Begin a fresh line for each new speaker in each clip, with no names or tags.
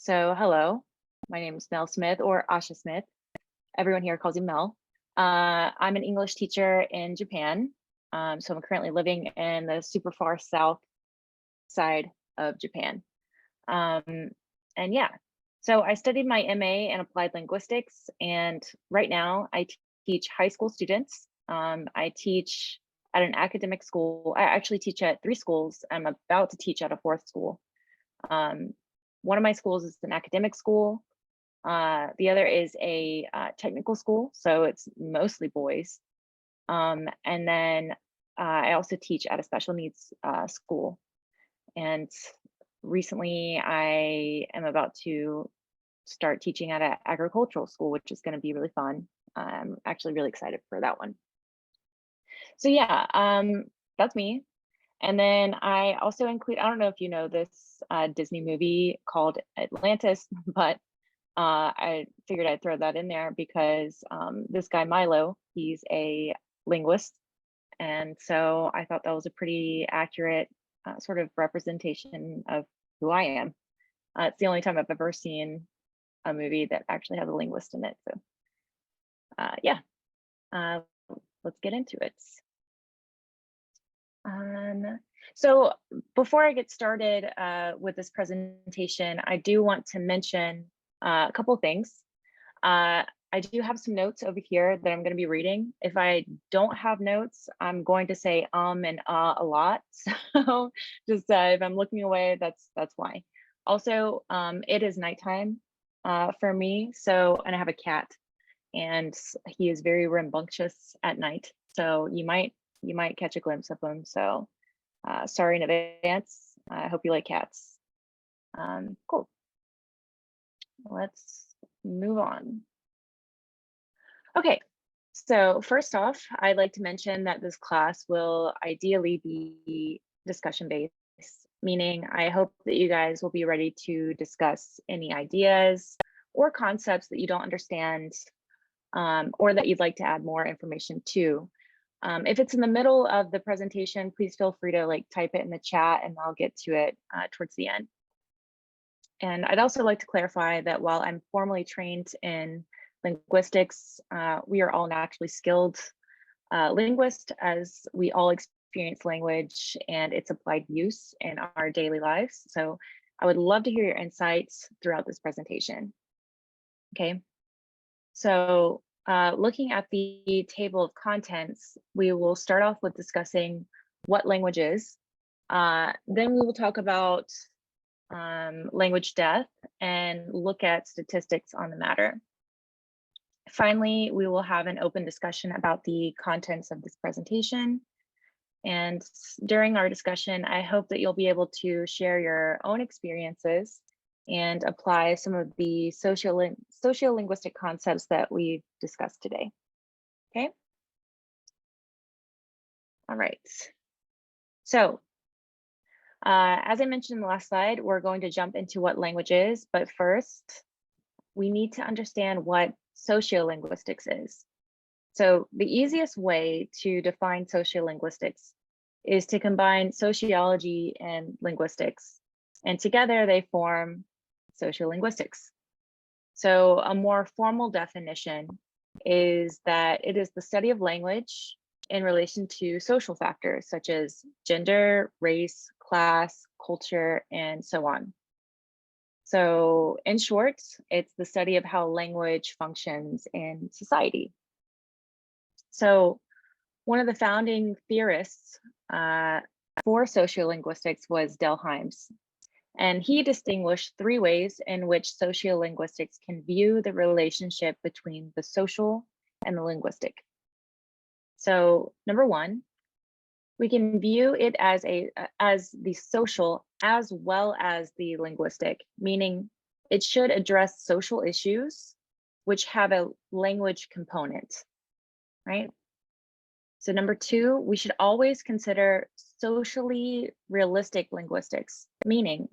So hello, my name is Mel Smith or Asha Smith. Everyone here calls me Mel. I'm an English teacher in Japan. So I'm currently living in the super far south side of Japan. Um, and yeah, so I studied my MA in applied linguistics, and right now I teach high school students. I teach at an academic school. I actually teach at 3 schools. I'm about to teach at a 4th school. Um, one of my schools is an academic school. The other is a technical school, so it's mostly boys. And then I also teach at a special needs school. And recently I am about to start teaching at an agricultural school, which is going to be really fun. I'm actually really excited for that one. So yeah, that's me. And then I also include, I don't know if you know this Disney movie called Atlantis, but I figured I'd throw that in there because this guy Milo, he's a linguist. And so I thought that was a pretty accurate sort of representation of who I am. It's the only time I've ever seen a movie that actually has a linguist in it. So yeah, let's get into it. So before I get started with this presentation, I do want to mention a couple of things. I do have some notes over here that I'm going to be reading. If I don't have notes, I'm going to say and a lot. So just if I'm looking away, that's why. Also, it is nighttime for me. So, and I have a cat, and he is very rambunctious at night. So you might catch a glimpse of him. So sorry in advance. I hope you like cats. Cool. Let's move on. Okay, so first off, I'd like to mention that this class will ideally be discussion based, meaning I hope that you guys will be ready to discuss any ideas or concepts that you don't understand or that you'd like to add more information to. If it's in the middle of the presentation, please feel free to type it in the chat and I'll get to it towards the end. And I'd also like to clarify that while I'm formally trained in linguistics, we are all naturally skilled linguists, as we all experience language and its applied use in our daily lives. So I would love to hear your insights throughout this presentation. Okay, so looking at the table of contents, we will start off with discussing what language is. Then we will talk about language death and look at statistics on the matter. Finally, we will have an open discussion about the contents of this presentation. And during our discussion, I hope that you'll be able to share your own experiences and apply some of the sociolinguistic concepts that we've discussed today. Okay. All right. So as I mentioned in the last slide, we're going to jump into what language is, but first, we need to understand what sociolinguistics is. So the easiest way to define sociolinguistics is to combine sociology and linguistics, and together they form sociolinguistics. So a more formal definition is that it is the study of language in relation to social factors such as gender, race, class, culture, and so on. So in short, it's the study of how language functions in society. So one of the founding theorists for sociolinguistics was Delheims, and he distinguished 3 ways in which sociolinguistics can view the relationship between the social and the linguistic. So number 1, we can view it as the social as well as the linguistic, meaning it should address social issues which have a language component, right? So number 2, we should always consider socially realistic linguistics, meaning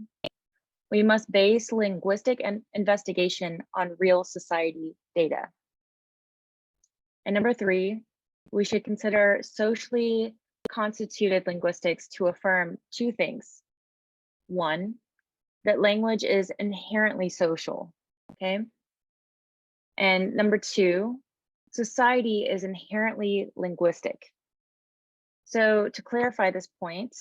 we must base linguistic and investigation on real society data. And number 3, we should consider socially constituted linguistics to affirm 2 things. 1, that language is inherently social, okay? And number two, society is inherently linguistic. So to clarify this point,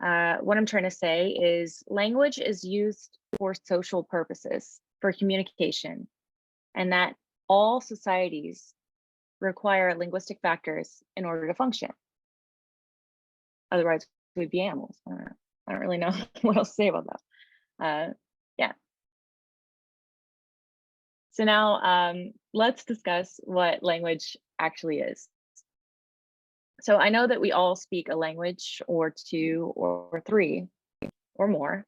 what I'm trying to say is language is used for social purposes, for communication, and that all societies require linguistic factors in order to function. Otherwise, we'd be animals. I don't really know what else to say about that. Yeah. So now let's discuss what language actually is. So I know that we all speak a language or two or three or more,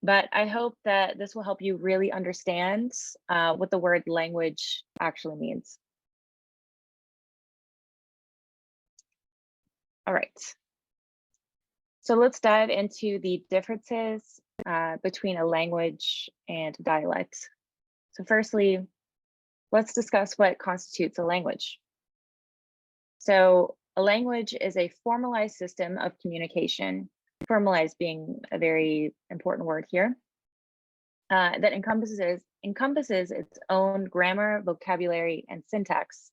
but I hope that this will help you really understand what the word language actually means. All right. So let's dive into the differences between a language and dialect. So firstly, let's discuss what constitutes a language. So a language is a formalized system of communication, formalized being a very important word here, that encompasses its own grammar, vocabulary, and syntax.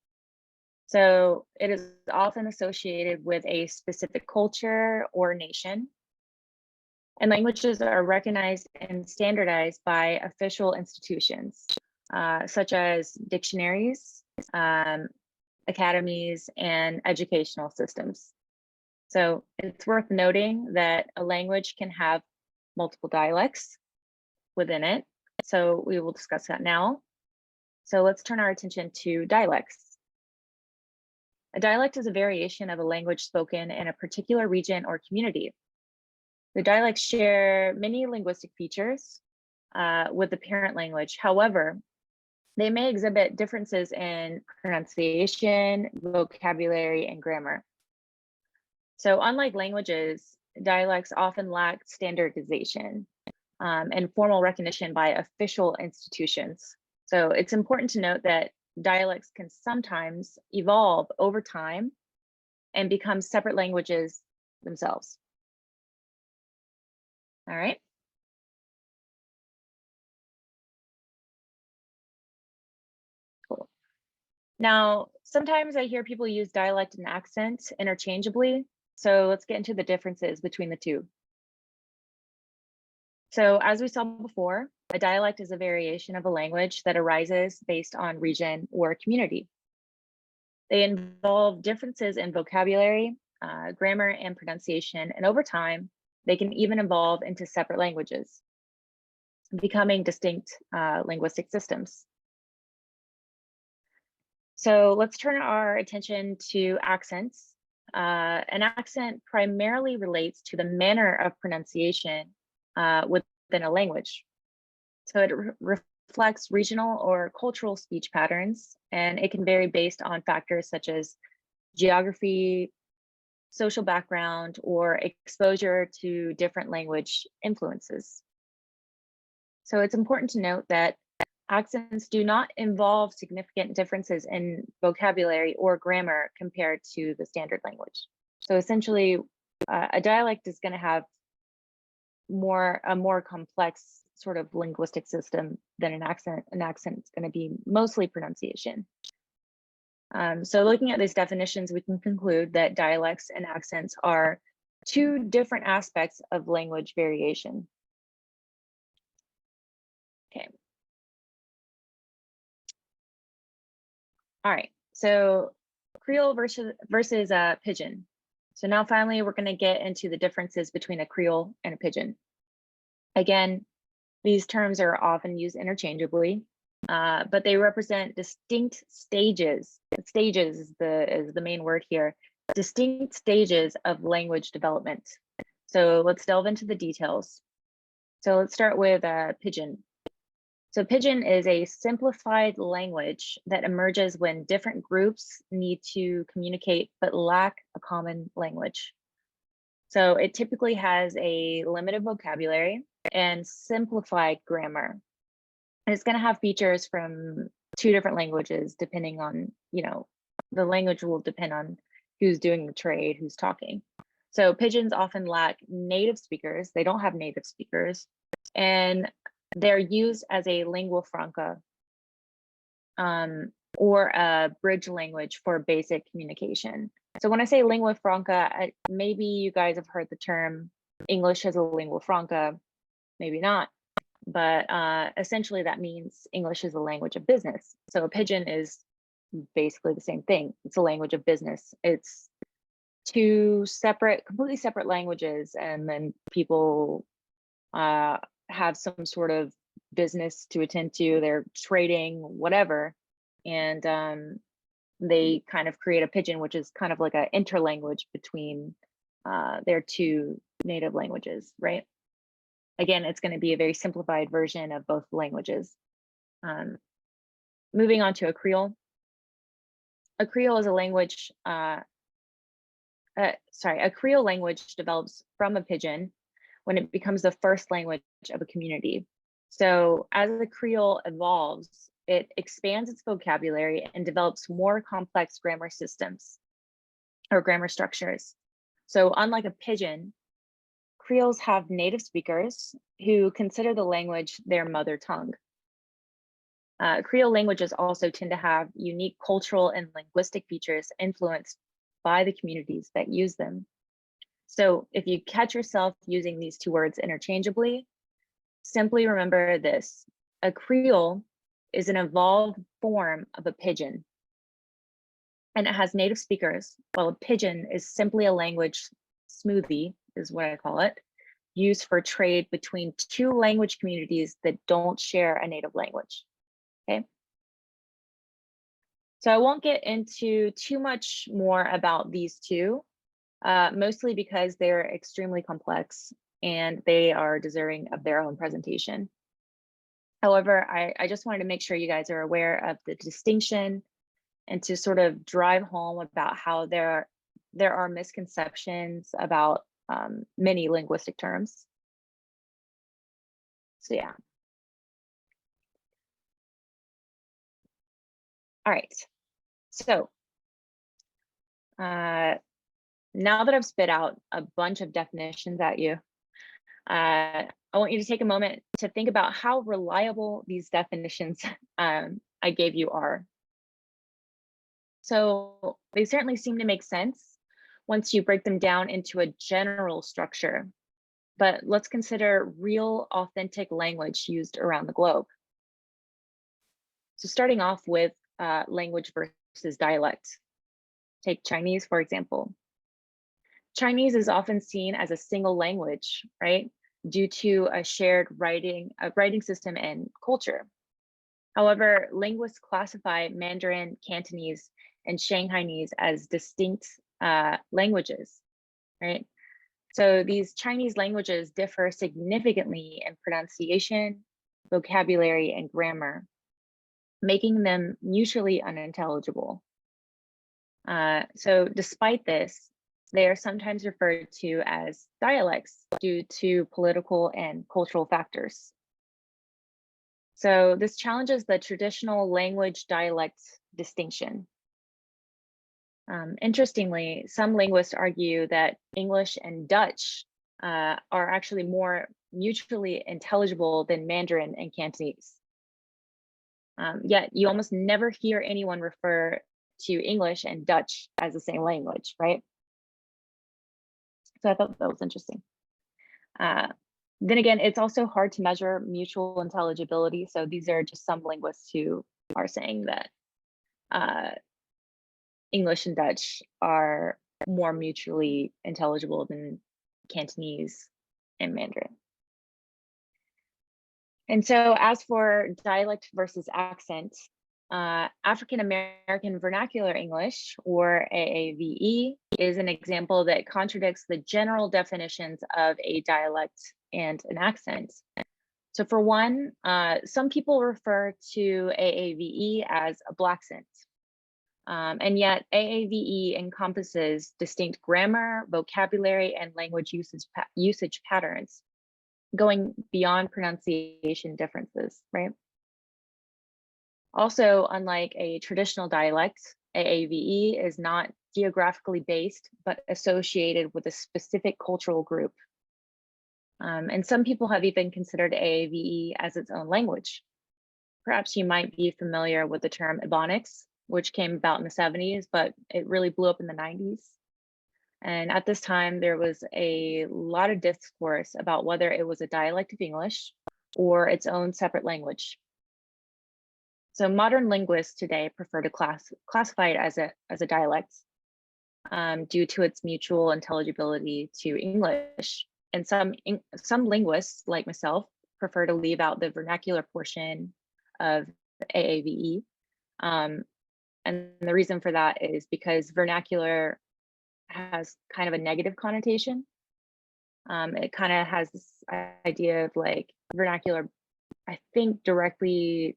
So it is often associated with a specific culture or nation. And languages are recognized and standardized by official institutions, such as dictionaries, academies, and educational systems. So it's worth noting that a language can have multiple dialects within it. So we will discuss that now. So let's turn our attention to dialects. A dialect is a variation of a language spoken in a particular region or community. The dialects share many linguistic features with the parent language. However, they may exhibit differences in pronunciation, vocabulary, and grammar. So unlike languages, dialects often lack standardization and formal recognition by official institutions. So it's important to note that dialects can sometimes evolve over time and become separate languages themselves. All right. Cool. Now, sometimes I hear people use dialect and accent interchangeably. So let's get into the differences between the two. So as we saw before, a dialect is a variation of a language that arises based on region or community. They involve differences in vocabulary, grammar, and pronunciation, and over time, they can even evolve into separate languages, becoming distinct linguistic systems. So let's turn our attention to accents. An accent primarily relates to the manner of pronunciation within a language. So it reflects regional or cultural speech patterns, and it can vary based on factors such as geography, social background, or exposure to different language influences. So it's important to note that accents do not involve significant differences in vocabulary or grammar compared to the standard language. So essentially, a dialect is going to have a more complex sort of linguistic system than an accent. An accent is going to be mostly pronunciation. So looking at these definitions, we can conclude that dialects and accents are two different aspects of language variation. Okay. All right, so Creole versus Pigeon. So now finally, we're going to get into the differences between a Creole and a Pigeon. Again, these terms are often used interchangeably, but they represent distinct stages. Stages is the main word here. Distinct stages of language development. So let's delve into the details. So let's start with Pigeon. So Pigeon is a simplified language that emerges when different groups need to communicate but lack a common language. So it typically has a limited vocabulary and simplified grammar. And it's going to have features from two different languages, depending on, the language will depend on who's doing the trade, who's talking. So pigeons often lack native speakers. They don't have native speakers. and they're used as a lingua franca, or a bridge language for basic communication. So when I say lingua franca, maybe you guys have heard the term English as a lingua franca, maybe not, but essentially that means English is a language of business. So a pidgin is basically the same thing. It's a language of business. It's two separate, completely separate languages, and then people have some sort of business to attend to. They're trading, whatever, and they kind of create a pidgin, which is kind of like an interlanguage between their two native languages, right? Again, it's going to be a very simplified version of both languages. Moving on to a Creole. A Creole is a language, a Creole language develops from a pidgin when it becomes the first language of a community. So as the Creole evolves, it expands its vocabulary and develops more complex grammar systems or grammar structures. So unlike a pidgin, Creoles have native speakers who consider the language their mother tongue. Creole languages also tend to have unique cultural and linguistic features influenced by the communities that use them. So if you catch yourself using these two words interchangeably, simply remember this: a Creole is an evolved form of a pidgin, and it has native speakers, while a pidgin is simply a language smoothie, is what I call it, used for trade between two language communities that don't share a native language. Okay. So I won't get into too much more about these two, mostly because they're extremely complex and they are deserving of their own presentation. However, I just wanted to make sure you guys are aware of the distinction and to sort of drive home about how there are misconceptions about many linguistic terms. So yeah. All right. So now that I've spit out a bunch of definitions at you, I want you to take a moment to think about how reliable these definitions I gave you are. So they certainly seem to make sense once you break them down into a general structure, but let's consider real, authentic language used around the globe. So starting off with language versus dialect. Take Chinese, for example. Chinese is often seen as a single language, right? Due to a shared writing system and culture. However, linguists classify Mandarin, Cantonese, and Shanghainese as distinct languages, right? So these Chinese languages differ significantly in pronunciation, vocabulary, and grammar, making them mutually unintelligible. So despite this, they are sometimes referred to as dialects due to political and cultural factors. So this challenges the traditional language dialect distinction. Interestingly, some linguists argue that English and Dutch are actually more mutually intelligible than Mandarin and Cantonese. Yet you almost never hear anyone refer to English and Dutch as the same language, right? So I thought that was interesting. Then again, it's also hard to measure mutual intelligibility. So these are just some linguists who are saying that English and Dutch are more mutually intelligible than Cantonese and Mandarin. And so as for dialect versus accent, African American Vernacular English, or AAVE, is an example that contradicts the general definitions of a dialect and an accent. So for one, some people refer to AAVE as a blaccent. And yet AAVE encompasses distinct grammar, vocabulary, and language usage patterns, going beyond pronunciation differences, right? Also, unlike a traditional dialect, AAVE is not geographically based, but associated with a specific cultural group. And some people have even considered AAVE as its own language. Perhaps you might be familiar with the term Ebonics, which came about in the 70s, but it really blew up in the 90s. And at this time, there was a lot of discourse about whether it was a dialect of English or its own separate language. So modern linguists today prefer to classify it as a dialect due to its mutual intelligibility to English. And some linguists, like myself, prefer to leave out the vernacular portion of AAVE. And the reason for that is because vernacular has kind of a negative connotation. It kind of has this idea of like vernacular, I think directly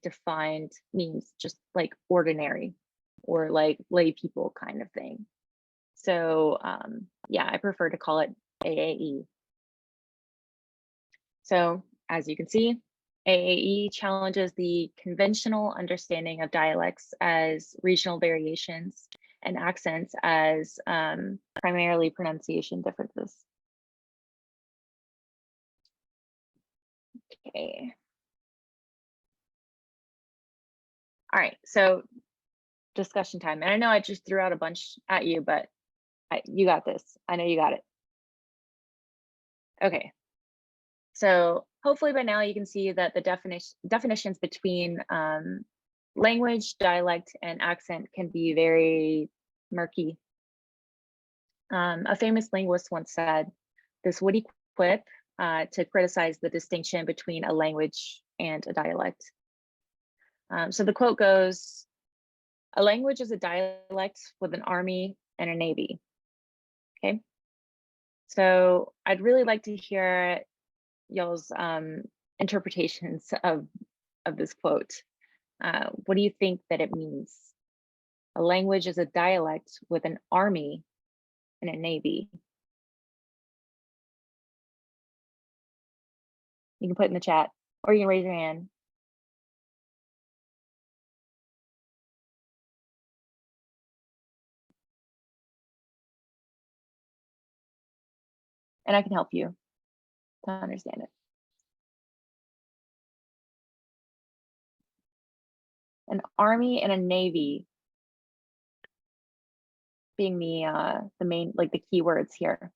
defined means just like ordinary or like lay people kind of thing. So yeah, I prefer to call it AAE. So as you can see, AAE challenges the conventional understanding of dialects as regional variations and accents as primarily pronunciation differences. Okay. All right, so discussion time. And I know I just threw out a bunch at you, but you got this. I know you got it. Okay. So hopefully by now you can see that the definitions between language, dialect, and accent can be very murky. A famous linguist once said this witty quip to criticize the distinction between a language and a dialect. So the quote goes, "A language is a dialect with an army and a navy." Okay. So I'd really like to hear y'all's interpretations of this quote. What do you think that it means? A language is a dialect with an army and a navy. You can put in the chat or you can raise your hand. And I can help you to understand it. An army and a navy being the main, like the keywords here.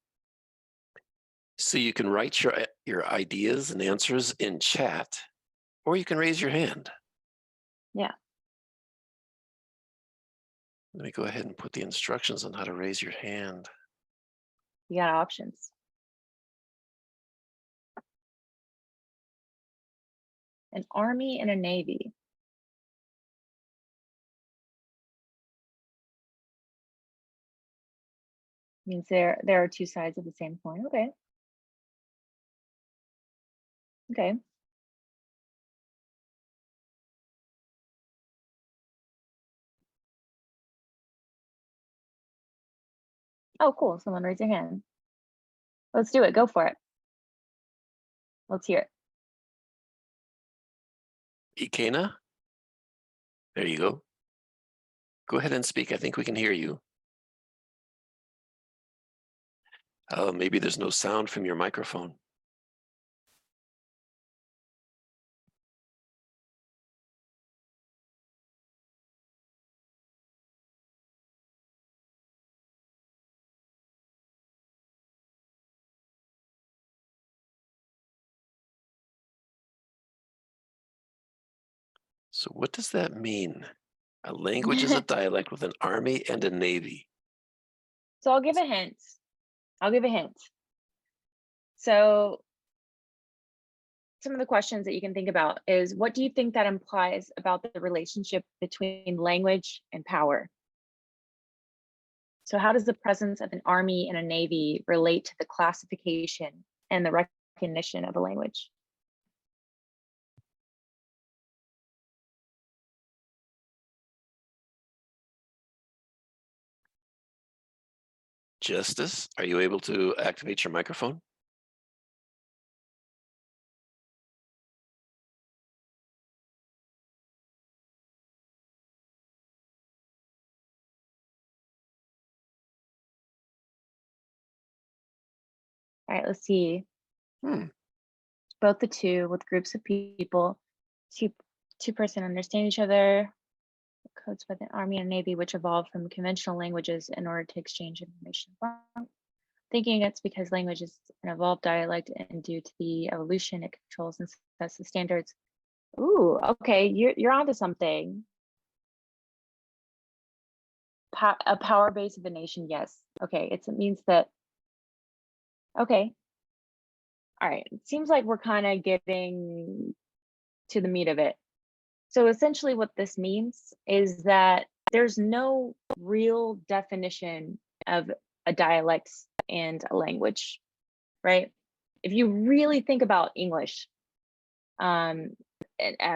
So you can write your ideas and answers in chat, or you can raise your hand.
Yeah.
Let me go ahead and put the instructions on how to raise your hand.
You got options. An army and a navy. Means there are two sides of the same coin. Okay. Okay. Oh, cool. Someone raise your hand. Let's do it. Go for it. Let's hear it.
Ikena? There you go. Go ahead and speak. I think we can hear you. Oh, maybe there's no sound from your microphone. So what does that mean? A language is a dialect with an army and a navy.
So I'll give a hint. I'll give a hint. So some of the questions that you can think about is, what do you think that implies about the relationship between language and power? So how does the presence of an army and a navy relate to the classification and the recognition of a language?
Justice, are you able to activate your microphone?
All right, let's see.
Hmm.
Both the two with groups of people, two-person understand each other. Codes by the Army and Navy, which evolved from conventional languages in order to exchange information. Thinking it's because language is an evolved dialect, and due to the evolution, it controls and sets the standards. Ooh, okay, you're onto something. A power base of a nation, yes. Okay, it means that. Okay, all right. It seems like we're kind of getting to the meat of it. So essentially, what this means is that there's no real definition of a dialect and a language, right? If you really think about English, I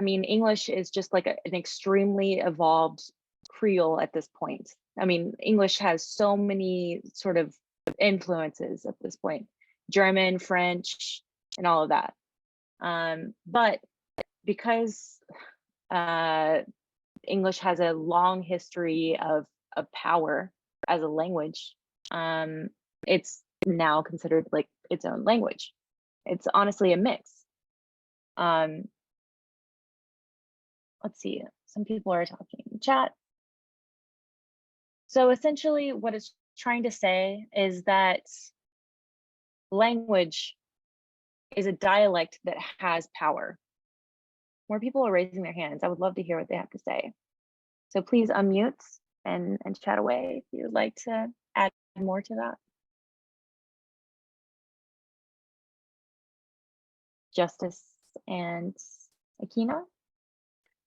mean, English is just like an extremely evolved Creole at this point. I mean, English has so many sort of influences at this point, German, French, and all of that. But because English has a long history of power as a language, it's now considered like its own language. It's honestly a mix. Let's see, some people are talking in chat. So essentially what it's trying to say is that language is a dialect that has power. More people are raising their hands. I would love to hear what they have to say. So please unmute and chat away if you would like to add more to that. Justice and Akina?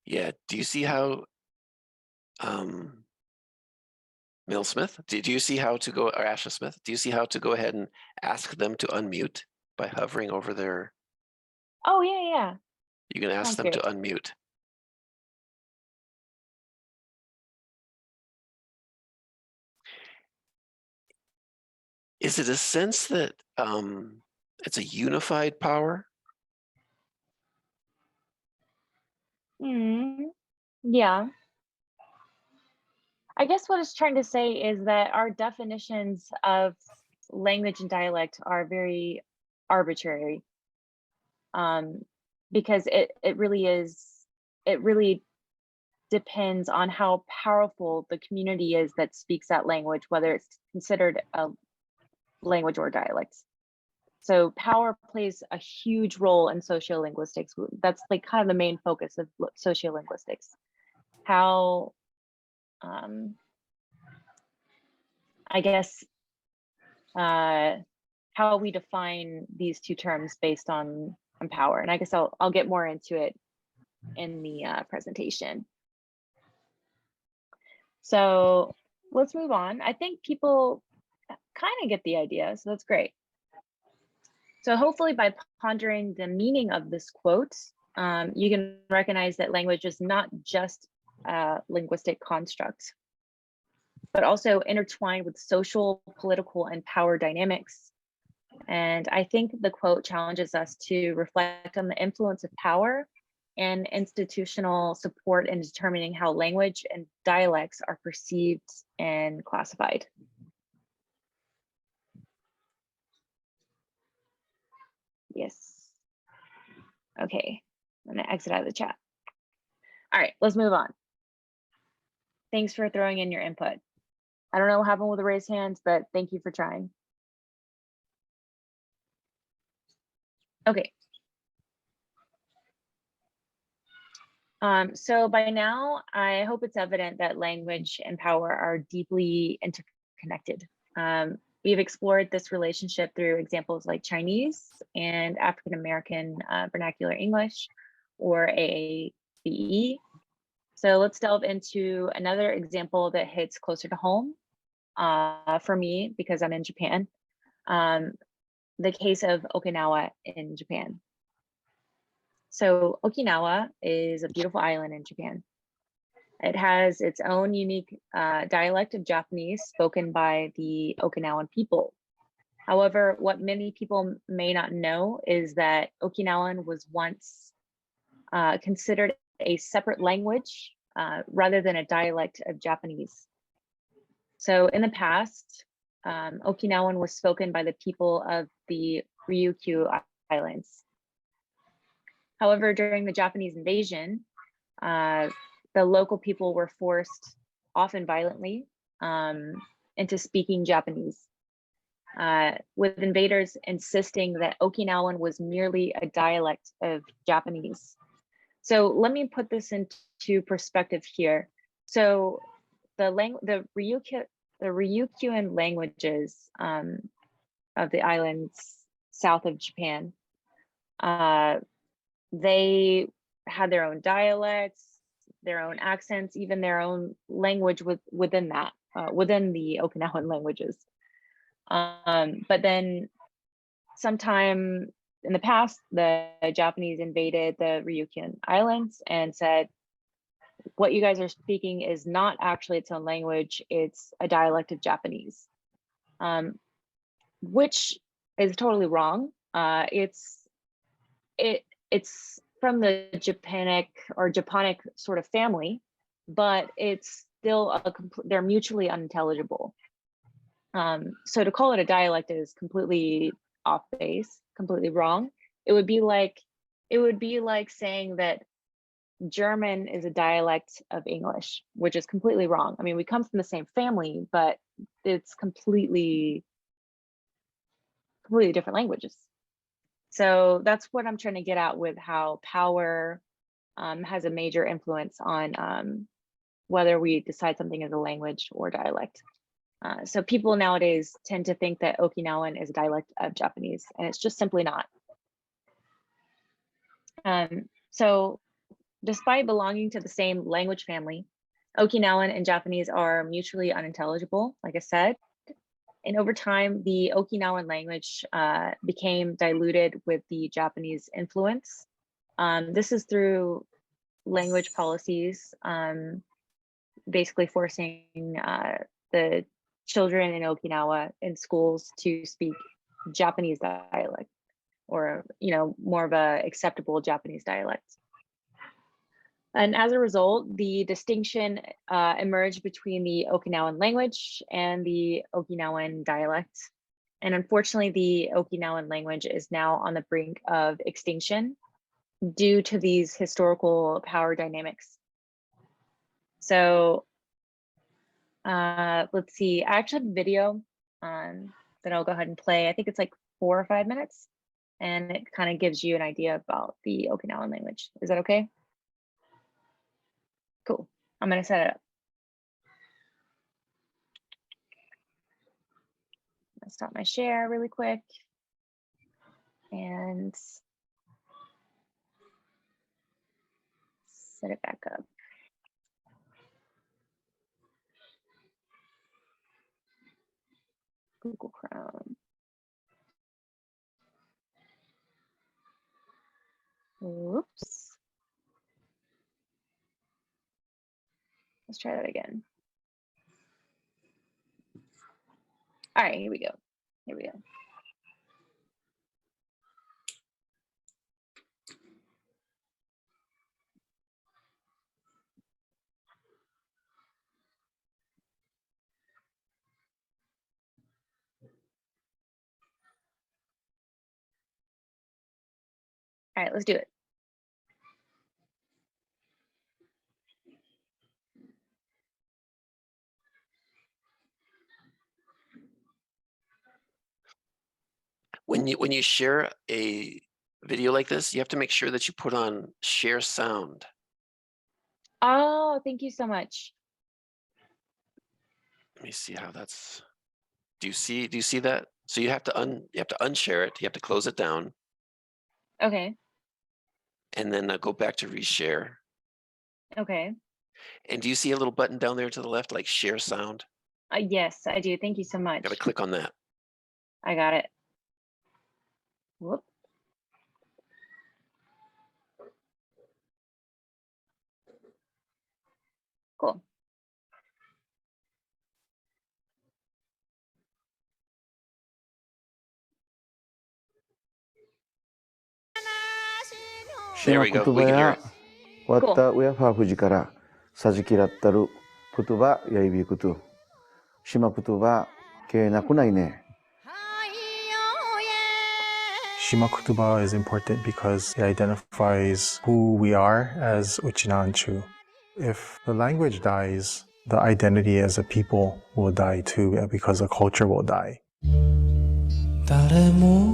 Yeah. Do you see how Mel Smith? Do you see how to go, or Asha Smith? Do you see how to go ahead and ask them to unmute by hovering over their?
Oh, yeah.
You can ask
Sounds
them to
good.
unmute. Is it a sense that it's a unified power?
Yeah. I guess what it's trying to say is that our definitions of language and dialect are very arbitrary, because it really depends on how powerful the community is that speaks that language, whether it's considered a language or dialect. So power plays a huge role in sociolinguistics. That's like kind of the main focus of sociolinguistics. How, I guess, how we define these two terms based on power. And I guess I'll get more into it in the presentation. So let's move on. I think people kind of get the idea, so that's great. So hopefully by pondering the meaning of this quote, you can recognize that language is not just a linguistic construct, but also intertwined with social, political, and power dynamics. And I think the quote challenges us to reflect on the influence of power and institutional support in determining how language and dialects are perceived and classified. Yes. Okay, I'm gonna exit out of the chat. All right, let's move on. Thanks for throwing in your input. I don't know what happened with the raised hands, but thank you for trying. Okay. So by now, I hope it's evident that language and power are deeply interconnected. We've explored this relationship through examples like Chinese and African American vernacular English, or AAVE. So let's delve into another example that hits closer to home for me, because I'm in Japan. The case of Okinawa in Japan. So Okinawa is a beautiful island in Japan. It has its own unique dialect of Japanese spoken by the Okinawan people. However, what many people may not know is that Okinawan was once considered a separate language rather than a dialect of Japanese. So in the past, Okinawan was spoken by the people of the Ryukyu Islands. However, during the Japanese invasion, the local people were forced, often violently, into speaking Japanese, with invaders insisting that Okinawan was merely a dialect of Japanese. So let me put this into perspective here. So the Ryukyuan languages of the islands south of Japan, they had their own dialects, their own accents, even their own language within that, within the Okinawan languages. But then sometime in the past, the Japanese invaded the Ryukyuan Islands and said, what you guys are speaking is not actually its own language, it's a dialect of Japanese, which is totally wrong. It's from the Japonic sort of family, but it's still they're mutually unintelligible. So to call it a dialect is completely off base, completely wrong. It would be like saying that German is a dialect of English, which is completely wrong. I mean, we come from the same family, but it's completely different languages. So that's what I'm trying to get at with how power has a major influence on whether we decide something is a language or dialect. So people nowadays tend to think that Okinawan is a dialect of Japanese, and it's just simply not. So despite belonging to the same language family, Okinawan and Japanese are mutually unintelligible, like I said. And over time, the Okinawan language became diluted with the Japanese influence. This is through language policies, basically forcing the children in Okinawa in schools to speak Japanese dialect, or more of a acceptable Japanese dialect. And as a result, the distinction emerged between the Okinawan language and the Okinawan dialect. And unfortunately, the Okinawan language is now on the brink of extinction due to these historical power dynamics. So let's see, I actually have a video that I'll go ahead and play. I think it's like 4 or 5 minutes, and it kind of gives you an idea about the Okinawan language. Is that okay? Cool. I'm going to set it up. Let's stop my share really quick. And set it back up. Google Chrome. Whoops. Let's try that again. All right, here we go. Here we go. All right, let's do it.
When you share a video like this, you have to make sure that you put on share sound.
Oh, thank you so much.
Let me see how that's. Do you see that? So you have to unshare it. You have to close it down.
Okay.
And then go back to reshare.
Okay.
And do you see a little button down there to the left, like share sound?
Yes, I do. Thank you so much.
Got to click on that.
I got it. Whoop. Cool.
There we go. We can hear it.
Watta uyafa fujikara sajikirattaru kutuba yaibi kutu. Shima kutuba Ke nakunai ne.
Shima Kutuba is important because it identifies who we are as Uchinanchu. If the language dies, the identity as a people will die too, because the culture will die.
誰も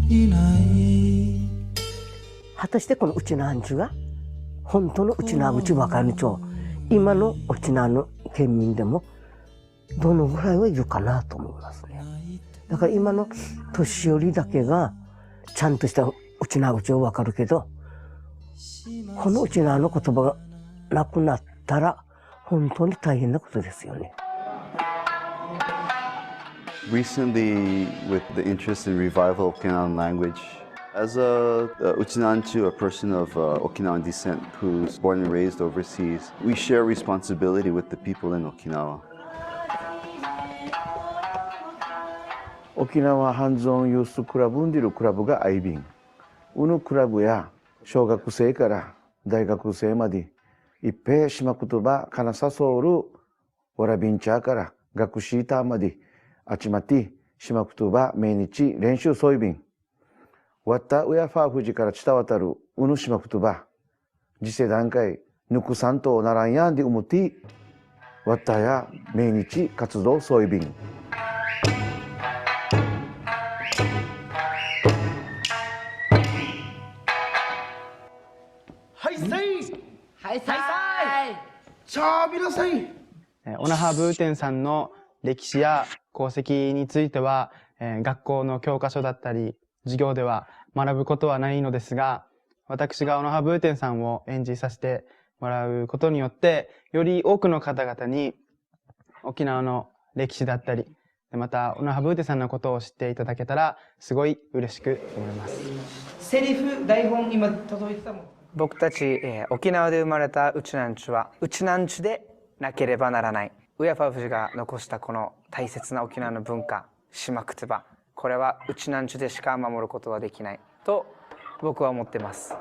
いない
果たしてこのうちなーんちゅが本当のうちなーぐちわかるちょ今のうちなーの県民でもどのぐらいはいるかなと思いますね。だから今の年寄りだけがちゃんとしたうちなーぐちをわかるけど、このうちなーの言葉がなくなったら本当に大変なことですよね。
Recently, with the interest in revival of Okinawan language, as a Uchinanchu, a person of Okinawan descent who's born and raised overseas, we share responsibility with the people in Okinawa. 沖縄ハンズオンユースクラブンディルクラブがアイビン。うぬクラブや小学生から大学生まで一平島言葉かなさそうるわらびんちゃから学習たまであちまて島言葉毎日練習そういびん。わったうやファーフジから伝わたるうぬ島言葉。次世段階ぬくさんとならんやんでうむてわったや毎日活動そういびん。
オナハブーテンさんの歴史や功績については、学校の教科書だったり授業では学ぶことはないのですが、私がオナハブーテンさんを演じさせてもらうことによって、より多くの方々に沖縄の歴史だったり、またオナハブーテンさんのことを知っていただけたらすごい嬉しく思います。
セリフ、台本今届いてたもん。僕たち、沖縄で生まれたウチナンチュはウチナンチュでなければならない。ウヤファフジが残したこの大切な沖縄の文化、島くつば、これはウチナンチュでしか守ることはできないと僕は思ってます。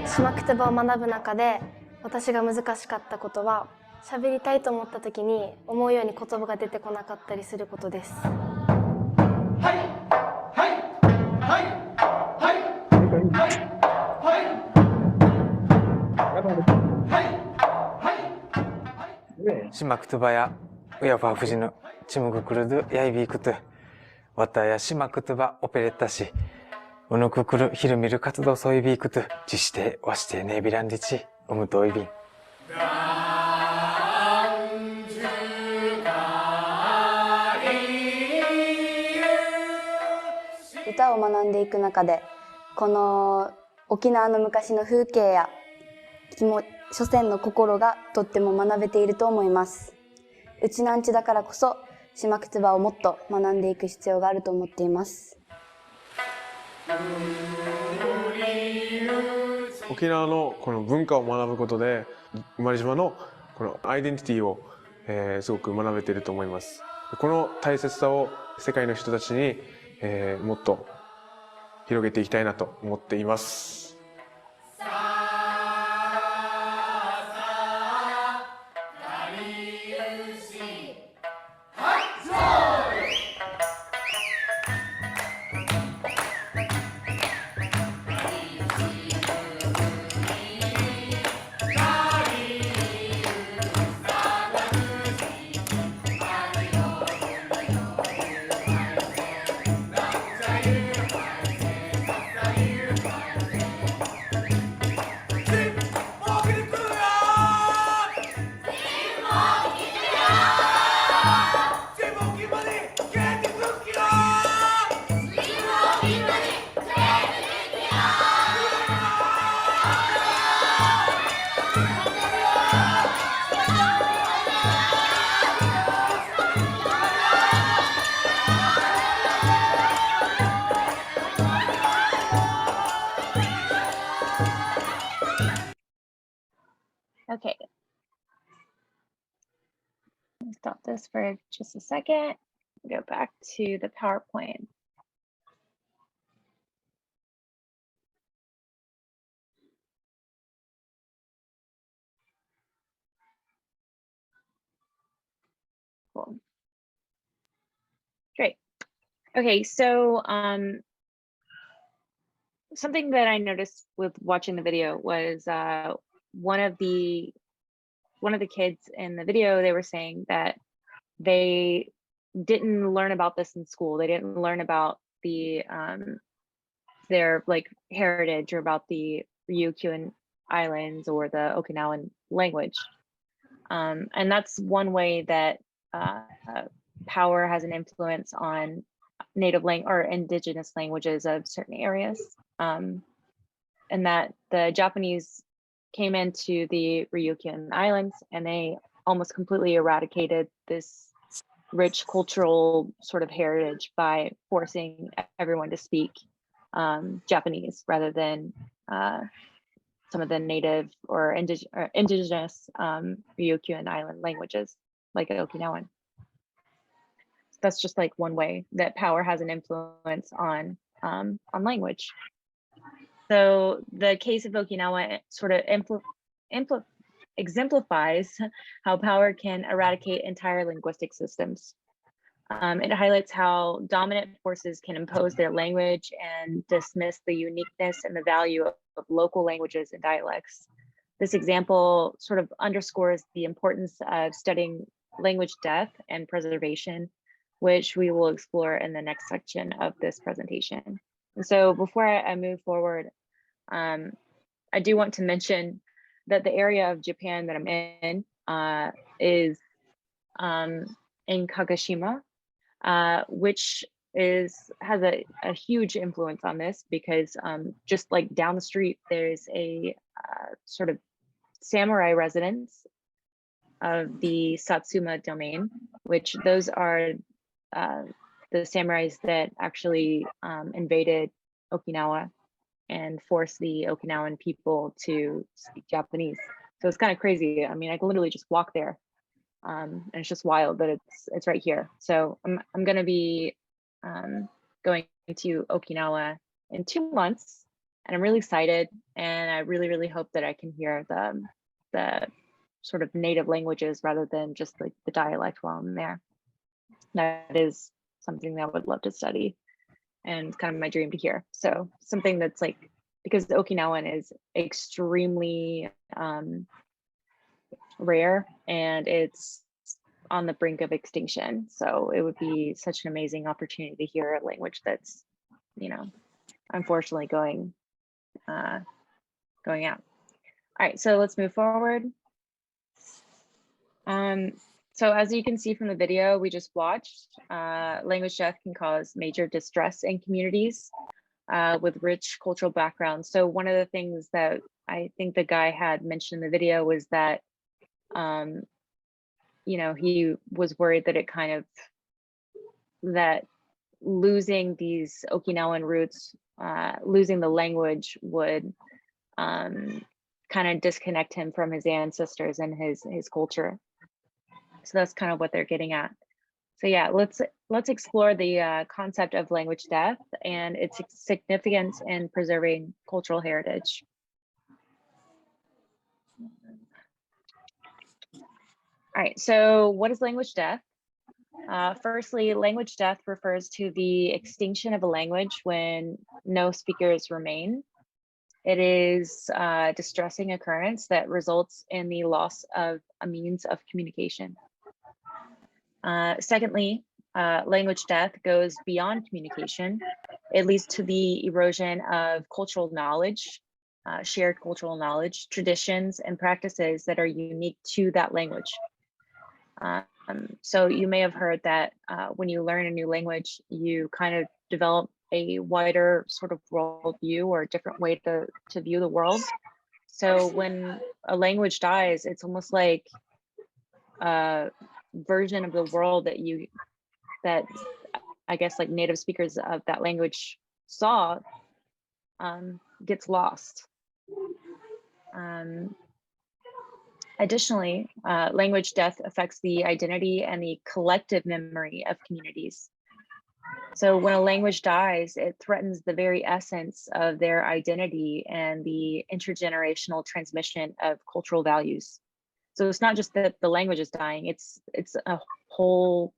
島くつばを学ぶ中で私が難しかったことは、喋りたいと思った時に思うように言葉が出てこなかったりすることです。
島くつばやウヤファフジのチムグクルドヤイビークトわたや島くつばオペレッタしうぬくくるひるみる活動ソイビークト自してわしてネビランディチウムトイビン
歌を学んでいく中でこの沖縄の昔の風景や祖先の心がとっても学べていると思います。うちなんちだからこそ島くつばをもっと学んでいく必要があると思っています。
沖縄のこの文化を学ぶことで生まれ島のこのアイデンティティを、すごく学べていると思います。この大切さを世界の人たちに、もっと広げていきたいなと思っています。
Okay. Stop this for just a second. Go back to the PowerPoint. Cool. Great. Okay, so something that I noticed with watching the video was one of the kids in the video, they were saying that they didn't learn about this in school. They didn't learn about the their like heritage or about the Ryukyu Islands or the Okinawan language. And that's one way that power has an influence on native language or indigenous languages of certain areas. And that the Japanese came into the Ryukyu Islands and they almost completely eradicated this rich cultural sort of heritage by forcing everyone to speak Japanese rather than some of the native or indigenous Ryukyu Island languages like Okinawan. So that's just like one way that power has an influence on language. So the case of Okinawa sort of exemplifies how power can eradicate entire linguistic systems. It highlights how dominant forces can impose their language and dismiss the uniqueness and the value of local languages and dialects. This example sort of underscores the importance of studying language death and preservation, which we will explore in the next section of this presentation. And so before I move forward, I do want to mention that the area of Japan that I'm in is in Kagoshima, which has a huge influence on this because just like down the street, there's a sort of samurai residence of the Satsuma domain, which those are the samurais that actually invaded Okinawa and forced the Okinawan people to speak Japanese. So it's kind of crazy. I mean, I can literally just walk there. And it's just wild that it's right here. So I'm going to be going to Okinawa in 2 months, and I'm really excited. And I really, really hope that I can hear the sort of native languages rather than just like the dialect while I'm there. That is something that I would love to study, and it's kind of my dream to hear. So something that's like, because Okinawan is extremely rare and it's on the brink of extinction. So it would be such an amazing opportunity to hear a language that's, you know, unfortunately going out. All right, so let's move forward. So as you can see from the video we just watched, language death can cause major distress in communities with rich cultural backgrounds. So one of the things that I think the guy had mentioned in the video was that you know, he was worried that that losing these Okinawan roots, losing the language would kind of disconnect him from his ancestors and his culture. So that's kind of what they're getting at. So yeah, let's explore the concept of language death and its significance in preserving cultural heritage. All right, so what is language death? Firstly, language death refers to the extinction of a language when no speakers remain. It is a distressing occurrence that results in the loss of a means of communication. Secondly, language death goes beyond communication. It leads to the erosion of cultural knowledge, shared cultural knowledge, traditions, and practices that are unique to that language. So you may have heard that when you learn a new language, you kind of develop a wider sort of world view or a different way to view the world. So when a language dies, it's almost like a version of the world that I guess like native speakers of that language saw gets lost. Additionally, language death affects the identity and the collective memory of communities. So when a language dies, it threatens the very essence of their identity and the intergenerational transmission of cultural values. So it's not just that the language is dying, it's a whole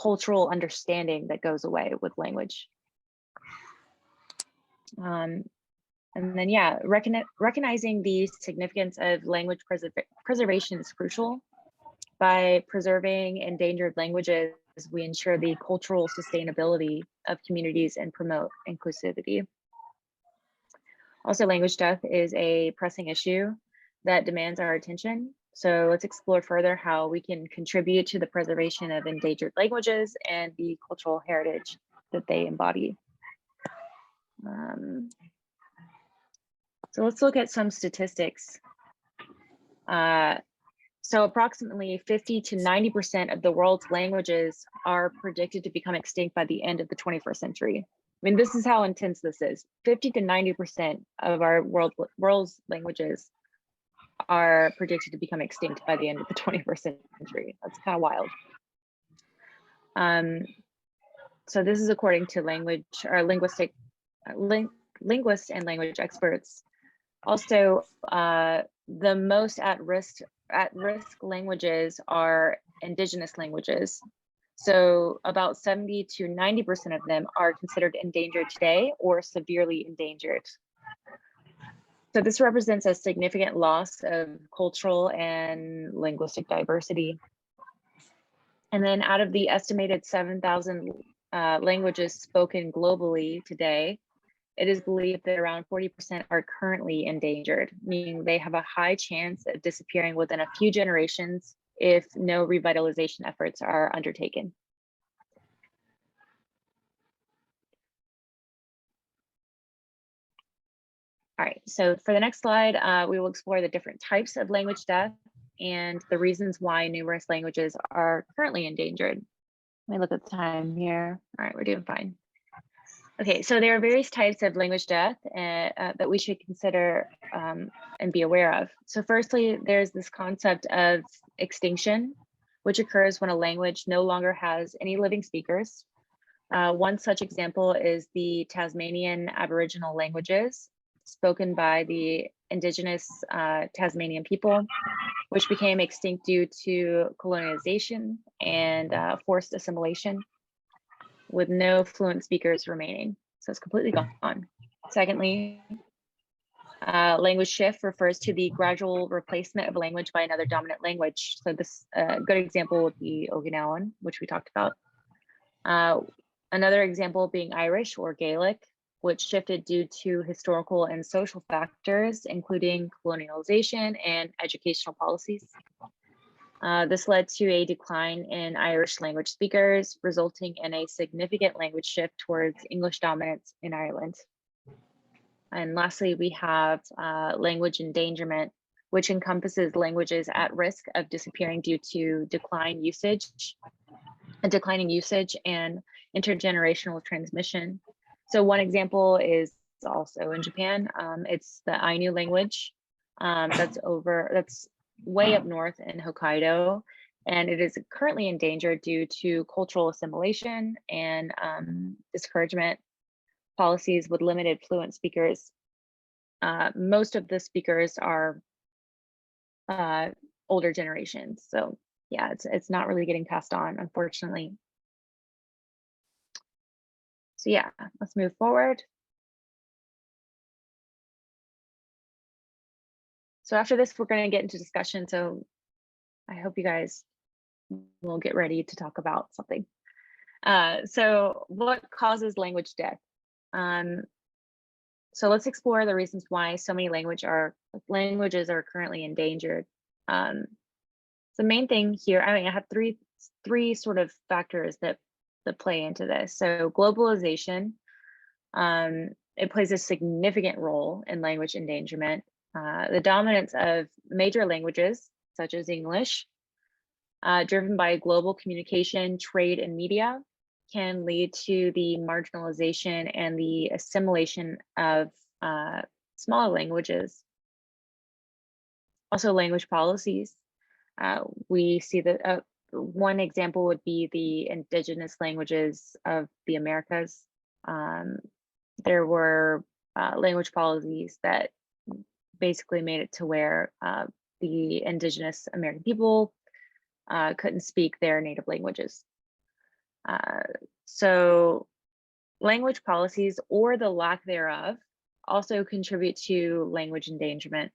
cultural understanding that goes away with language. And then, yeah, recognizing the significance of language preservation is crucial. By preserving endangered languages, we ensure the cultural sustainability of communities and promote inclusivity. Also, language death is a pressing issue that demands our attention. So let's explore further how we can contribute to the preservation of endangered languages and the cultural heritage that they embody. So let's look at some statistics. So approximately 50 to 90% of the world's languages are predicted to become extinct by the end of the 21st century. I mean, this is how intense this is. 50 to 90% of our world's languages are predicted to become extinct by the end of the 21st century. That's kind of wild. So this is according to linguists and language experts. Also, the most at-risk languages are indigenous languages. So about 70 to 90% of them are considered endangered today or severely endangered. So this represents a significant loss of cultural and linguistic diversity. And then out of the estimated 7,000 languages spoken globally today, it is believed that around 40% are currently endangered, meaning they have a high chance of disappearing within a few generations if no revitalization efforts are undertaken. All right, so for the next slide, we will explore the different types of language death and the reasons why numerous languages are currently endangered. Let me look at the time here. All right, we're doing fine. Okay, so there are various types of language death that we should consider and be aware of. So firstly, there's this concept of extinction, which occurs when a language no longer has any living speakers. One such example is the Tasmanian Aboriginal languages spoken by the indigenous Tasmanian people, which became extinct due to colonization and forced assimilation, with no fluent speakers remaining. So it's completely gone. Secondly, language shift refers to the gradual replacement of a language by another dominant language. So this good example would be Okinawan, which we talked about. Another example being Irish or Gaelic, which shifted due to historical and social factors, including colonialization and educational policies. This led to a decline in Irish language speakers, resulting in a significant language shift towards English dominance in Ireland. And lastly, we have language endangerment, which encompasses languages at risk of disappearing due to declining usage and intergenerational transmission. So one example is also in Japan. It's the Ainu language that's way up north in Hokkaido, and it is currently endangered due to cultural assimilation and discouragement policies with limited fluent speakers. Most of the speakers are older generations, so yeah, it's not really getting passed on, unfortunately. So yeah, let's move forward. So after this, we're going to get into discussion. So I hope you guys will get ready to talk about something. So what causes language death? So let's explore the reasons why so many languages are currently endangered. The main thing here, I have three sort of factors that play into this. So globalization, it plays a significant role in language endangerment. The dominance of major languages, such as English, driven by global communication, trade, and media, can lead to the marginalization and the assimilation of smaller languages. Also, language policies. We see that one example would be the indigenous languages of the Americas. There were language policies that basically made it to where the indigenous American people couldn't speak their native languages. So language policies, or the lack thereof, also contribute to language endangerment.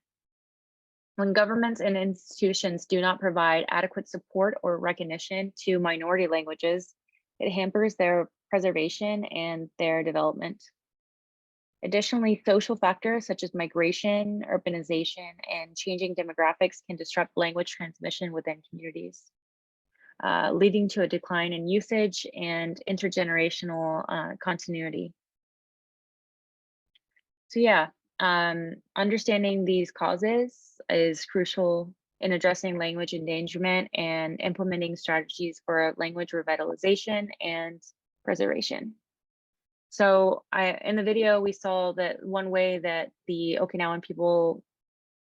When governments and institutions do not provide adequate support or recognition to minority languages, it hampers their preservation and their development. Additionally, social factors such as migration, urbanization, and changing demographics can disrupt language transmission within communities, leading to a decline in usage and intergenerational continuity. So yeah, understanding these causes is crucial in addressing language endangerment and implementing strategies for language revitalization and preservation. So in the video, we saw that one way that the Okinawan people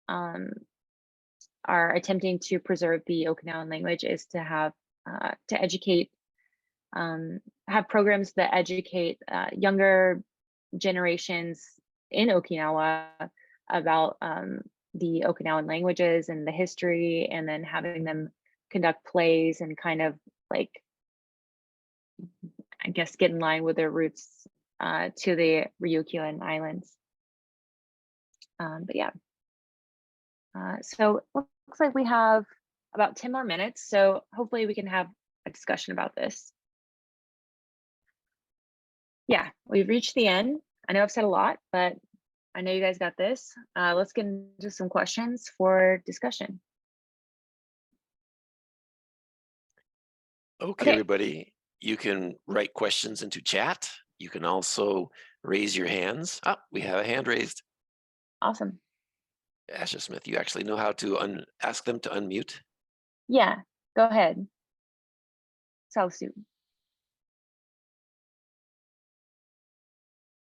are attempting to preserve the Okinawan language is to have to educate, have programs that educate younger generations in Okinawa about the Okinawan languages and the history, and then having them conduct plays and kind of like, I guess, get in line with their roots to the Ryukyuan Islands. But yeah, so looks like we have about 10 more minutes, so hopefully we can have a discussion about this. Yeah, we've reached the end. I know I've said a lot, but I know you guys got this. Let's get into some questions for discussion.
Okay, everybody, you can write questions into chat. You can also raise your hands. Oh, we have a hand raised.
Awesome.
Asha Smith, you actually know how to ask them to unmute?
Yeah, go ahead. Salsu.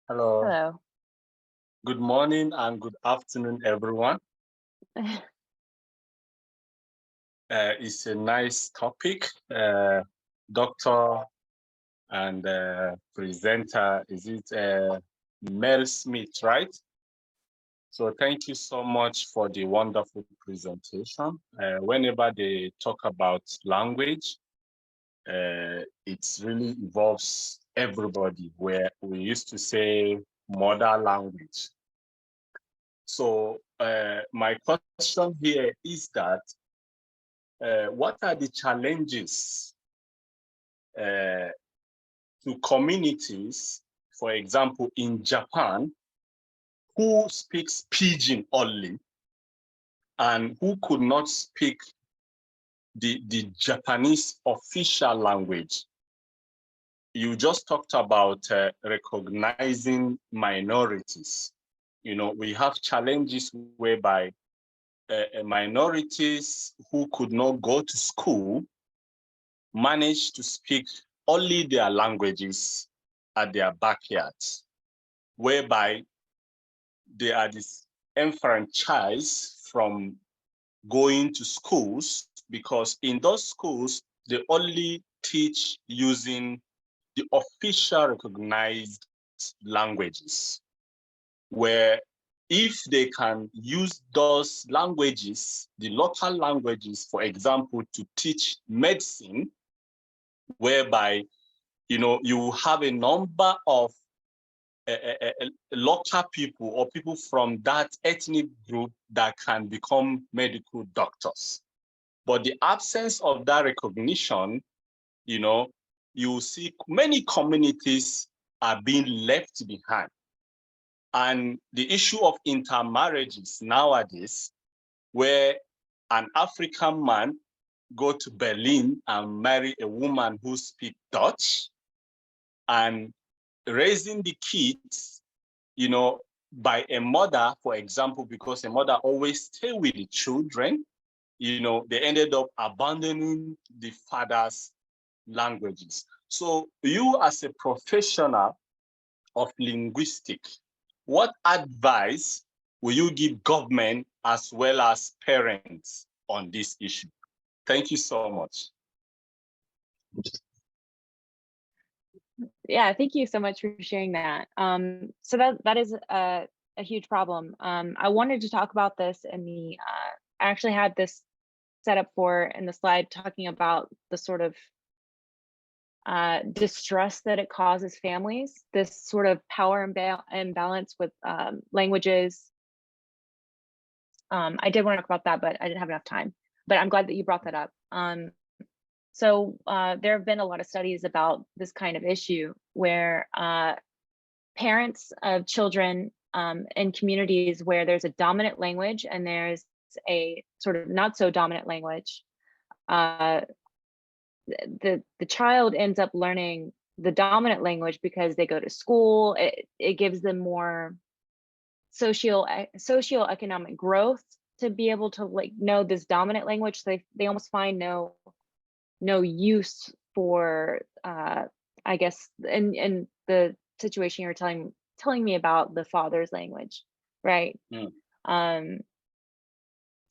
Hello.
Hello.
Good morning and good afternoon, everyone. It's a nice topic. Doctor and presenter, is it Mel Smith, right? So thank you so much for the wonderful presentation. Whenever they talk about language, it really involves everybody, where we used to say mother language. So my question here is that what are the challenges to communities, for example, in Japan, who speaks Pigeon only and who could not speak the Japanese official language? You just talked about recognizing minorities. You know, we have challenges whereby minorities who could not go to school manage to speak only their languages at their backyards, whereby they are disenfranchised from going to schools, because in those schools, they only teach using the official recognized languages, where if they can use those languages, the local languages, for example, to teach medicine, whereby, you know, you have a number of local people or people from that ethnic group that can become medical doctors. But the absence of that recognition, you know, you see many communities are being left behind. And the issue of intermarriages nowadays, where an African man go to Berlin and marry a woman who speaks Dutch, and raising the kids, you know, by a mother, for example, because a mother always stay with the children, you know, they ended up abandoning the father's languages. So you, as a professional of linguistics, what advice will you give government as well as parents on this issue? Thank you so much.
Yeah, thank you so much for sharing that. So that is a huge problem. I wanted to talk about this in the I actually had this set up for in the slide talking about the sort of distress that it causes families, this sort of power imbalance with languages. I did want to talk about that, but I didn't have enough time. But I'm glad that you brought that up. So there have been a lot of studies about this kind of issue where parents of children in communities where there's a dominant language and there's a sort of not so dominant language, the child ends up learning the dominant language because they go to school. It gives them more socioeconomic growth to be able to like know this dominant language. So they almost find no use for I guess in the situation you were telling me about the father's language, right?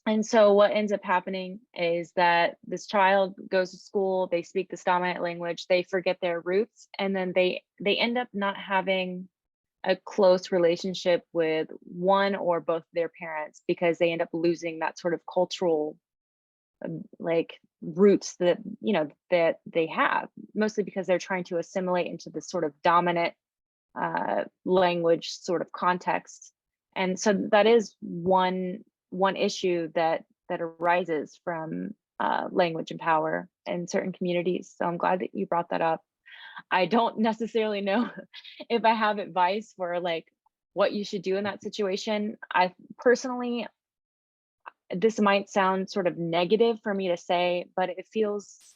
And so what ends up happening is that this child goes to school, they speak this dominant language, they forget their roots, and then they end up not having a close relationship with one or both their parents because they end up losing that sort of cultural like roots that that they have, mostly because they're trying to assimilate into this sort of dominant language sort of context. And so that is one issue that arises from language and power in certain communities. So I'm glad that you brought that up. I don't necessarily know if I have advice for like what you should do in that situation. I personally, this might sound sort of negative for me to say, but it feels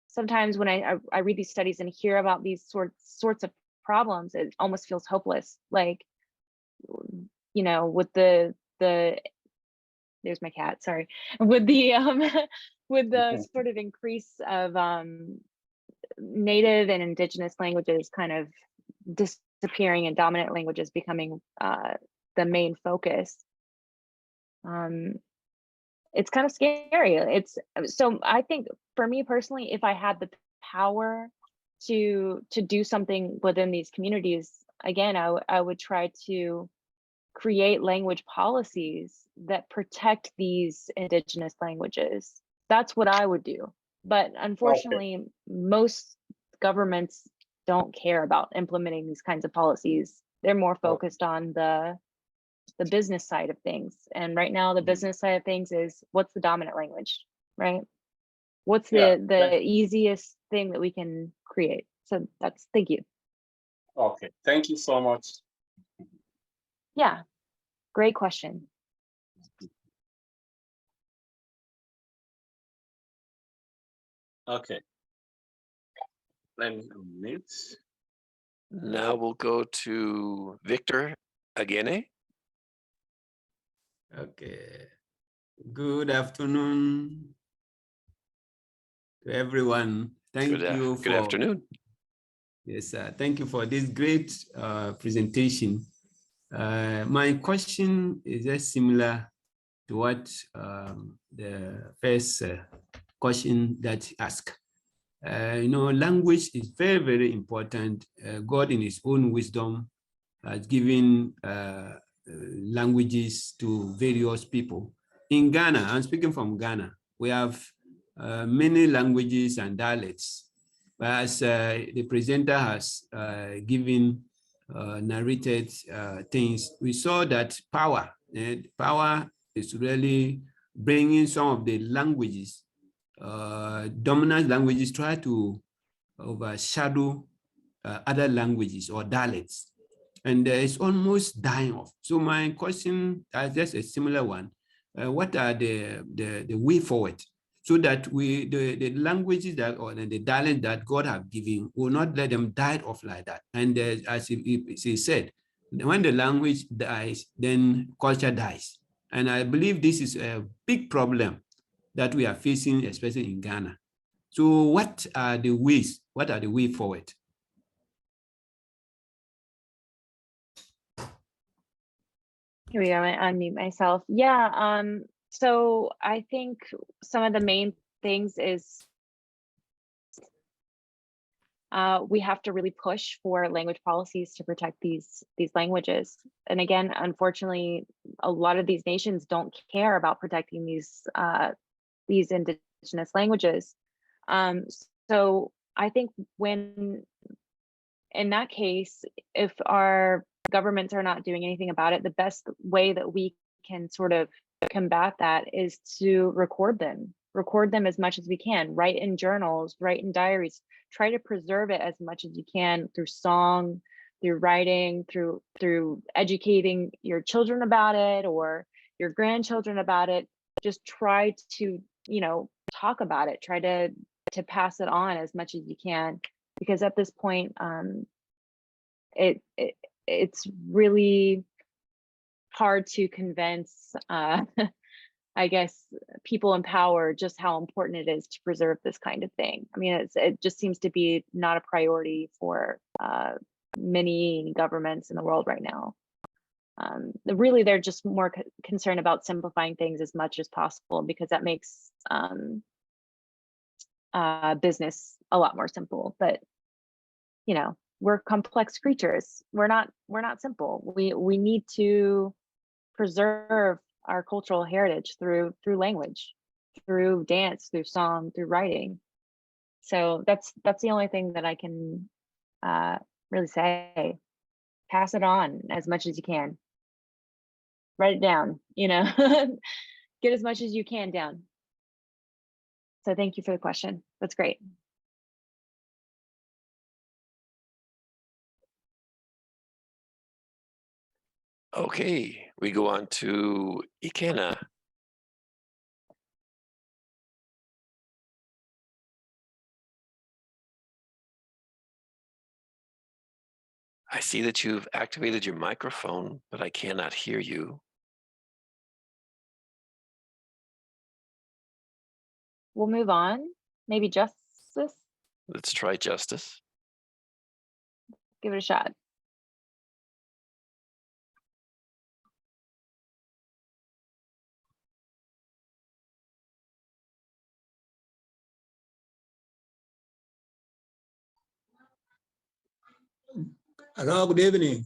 sometimes when I read these studies and hear about these sorts of problems, it almost feels hopeless. Like, with the there's my cat, sorry. With the with the sort of increase of native and indigenous languages kind of disappearing and dominant languages becoming the main focus. It's kind of scary. So I think for me personally, if I had the power to do something within these communities, again, I would try to create language policies that protect these indigenous languages. That's what I would do. But unfortunately, most governments don't care about implementing these kinds of policies. They're more focused on the business side of things. And right now, the business side of things is what's the dominant language, right? What's the easiest thing that we can create? So thank you.
Okay, thank you so much.
Yeah, great question.
Okay. Let me unmute.
Now we'll go to Victor Agene.
Okay. Good afternoon to everyone. Thank you for.
Good afternoon.
Yes, thank you for this great presentation. My question is just similar to what the first question that you asked. Language is very, very important. God in his own wisdom has given languages to various people. In Ghana, I'm speaking from Ghana, we have many languages and dialects. But as the presenter has narrated things, we saw that power is really bringing some of the languages, dominant languages, try to overshadow other languages or dialects. And it's almost dying off. So my question is just a similar one. What are the way forward so that the languages that or the dialect that God have given will not let them die off like that? And as he said, when the language dies, then culture dies. And I believe this is a big problem that we are facing, especially in Ghana. So what are the ways? What are the way forward?
Here we go, I unmute myself. Yeah, so I think some of the main things is we have to really push for language policies to protect these languages. And again, unfortunately, a lot of these nations don't care about protecting these indigenous languages. So I think when, in that case, if our governments are not doing anything about it, the best way that we can sort of combat that is to record them as much as we can, write in journals, write in diaries, try to preserve it as much as you can through song, through writing, through educating your children about it or your grandchildren about it. Just try to, talk about it, try to pass it on as much as you can, because at this point, it's really hard to convince, I guess, people in power just how important it is to preserve this kind of thing. I mean, it just seems to be not a priority for many governments in the world right now. Really, they're just more concerned about simplifying things as much as possible, because that makes business a lot more simple. But we're complex creatures. We're not simple. We need to preserve our cultural heritage through language, through dance, through song, through writing. So that's the only thing that I can really say. Pass it on as much as you can. Write it down, get as much as you can down. So thank you for the question. That's great.
Okay, we go on to Ikena. I see that you've activated your microphone, but I cannot hear you.
We'll move on. Maybe Justice.
Let's try Justice.
Give it a shot.
Hello, good evening.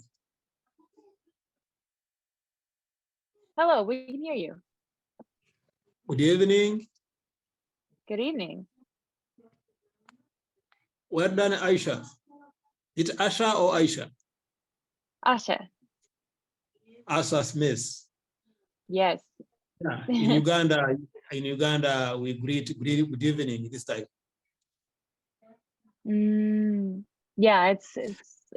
Hello, we can hear you.
Good evening.
Good evening.
Well done, Aisha. It's Asha or Aisha?
Asha.
Asha Smith.
Yes.
Yeah. In Uganda, we greet good evening this time.
Yeah,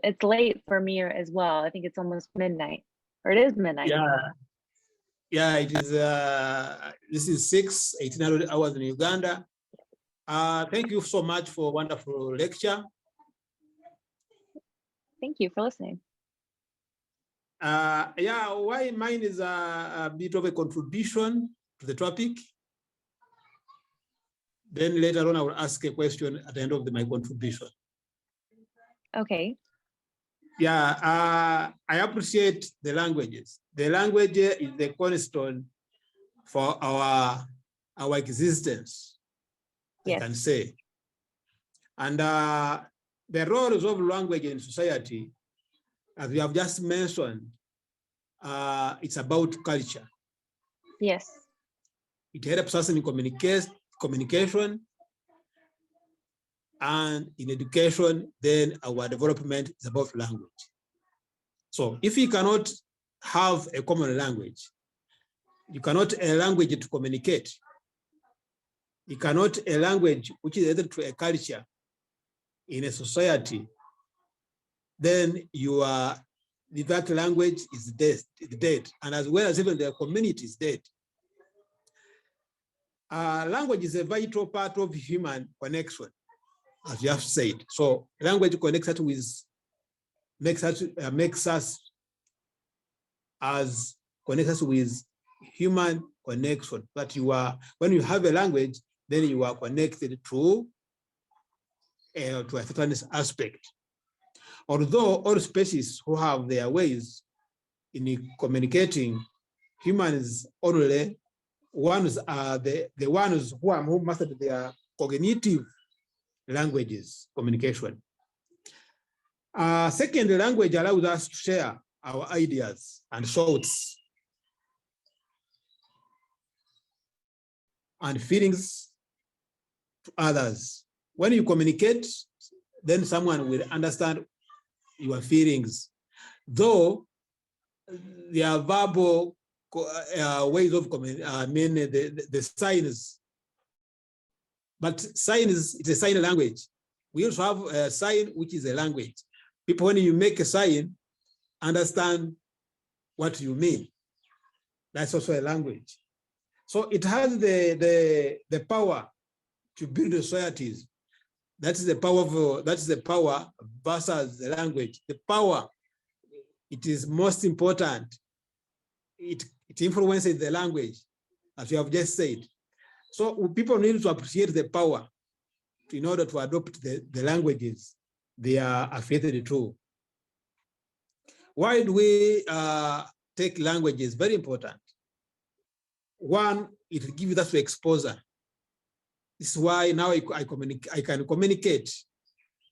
it's late for me as well. I think it's almost midnight, or it is midnight.
Yeah, it is. This is 1800 hours in Uganda. Thank you so much for a wonderful lecture.
Thank you for listening.
Yeah, why mine is a bit of a contribution to the topic. Then later on, I will ask a question at the end of my contribution.
Okay.
Yeah, I appreciate the languages. The language is the cornerstone for our existence, yes. I can say. And the roles of language in society, as we have just mentioned, it's about culture.
Yes.
It helps us in communication, and in education, then our development is about language. So if you cannot have a common language, you cannot a language to communicate. You cannot a language which is added to a culture in a society, then that language is dead, and as well as even the community is dead. Language is a vital part of human connection, as you have said. So language connects us with, connects us with human connection. That when you have a language, then you are connected to a certain aspect. Although all species who have their ways in communicating, humans only ones are the ones who mastered their cognitive languages communication.
Second, language allows us to share our ideas and thoughts and feelings to others. When you communicate, then someone will understand your feelings. Though there are verbal ways of the signs, but signs, it's a sign language. We also have a sign, which is a language. People, when you make a sign, understand what you mean. That's also a language. So it has the power to build societies. That's the power versus the language. The power, it is most important. It influences the language, as you have just said. So people need to appreciate the power in order to adopt the languages they are affiliated to. Why do we take languages? Very important. One, it gives us exposure. This is why now I can communicate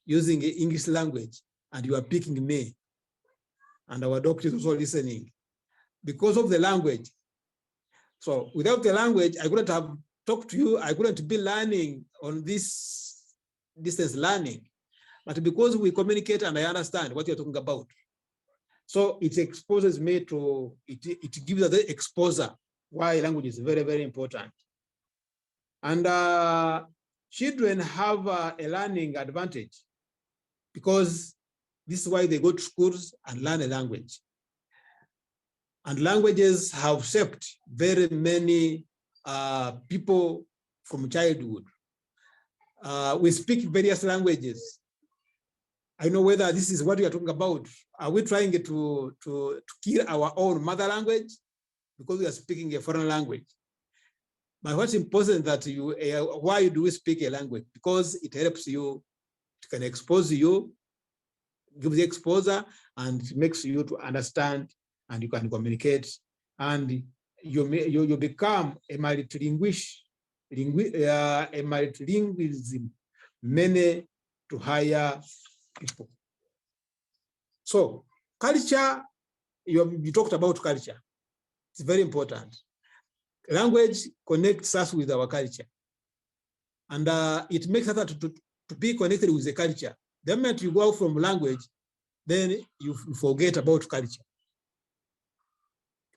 using English language, and you are picking me, and our doctors also listening because of the language. So without the language, I couldn't have talked to you. I couldn't be learning on this distance learning, but because we communicate and I understand what you're talking about. So it exposes me to, it gives us the exposure why language is very, very important. And children have a learning advantage because this is why they go to schools and learn a language. And languages have shaped very many people from childhood. We speak various languages. I know whether this is what we are talking about. Are we trying to kill our own mother language because we are speaking a foreign language? But what's important that you, why do we speak a language? Because it helps you, it can expose you, gives you exposure, and makes you to understand, and you can communicate, and you become a multilingualism, many to higher people. So culture, you talked about culture. It's very important. Language connects us with our culture, and it makes us to be connected with the culture. The moment you go out from language, then you forget about culture.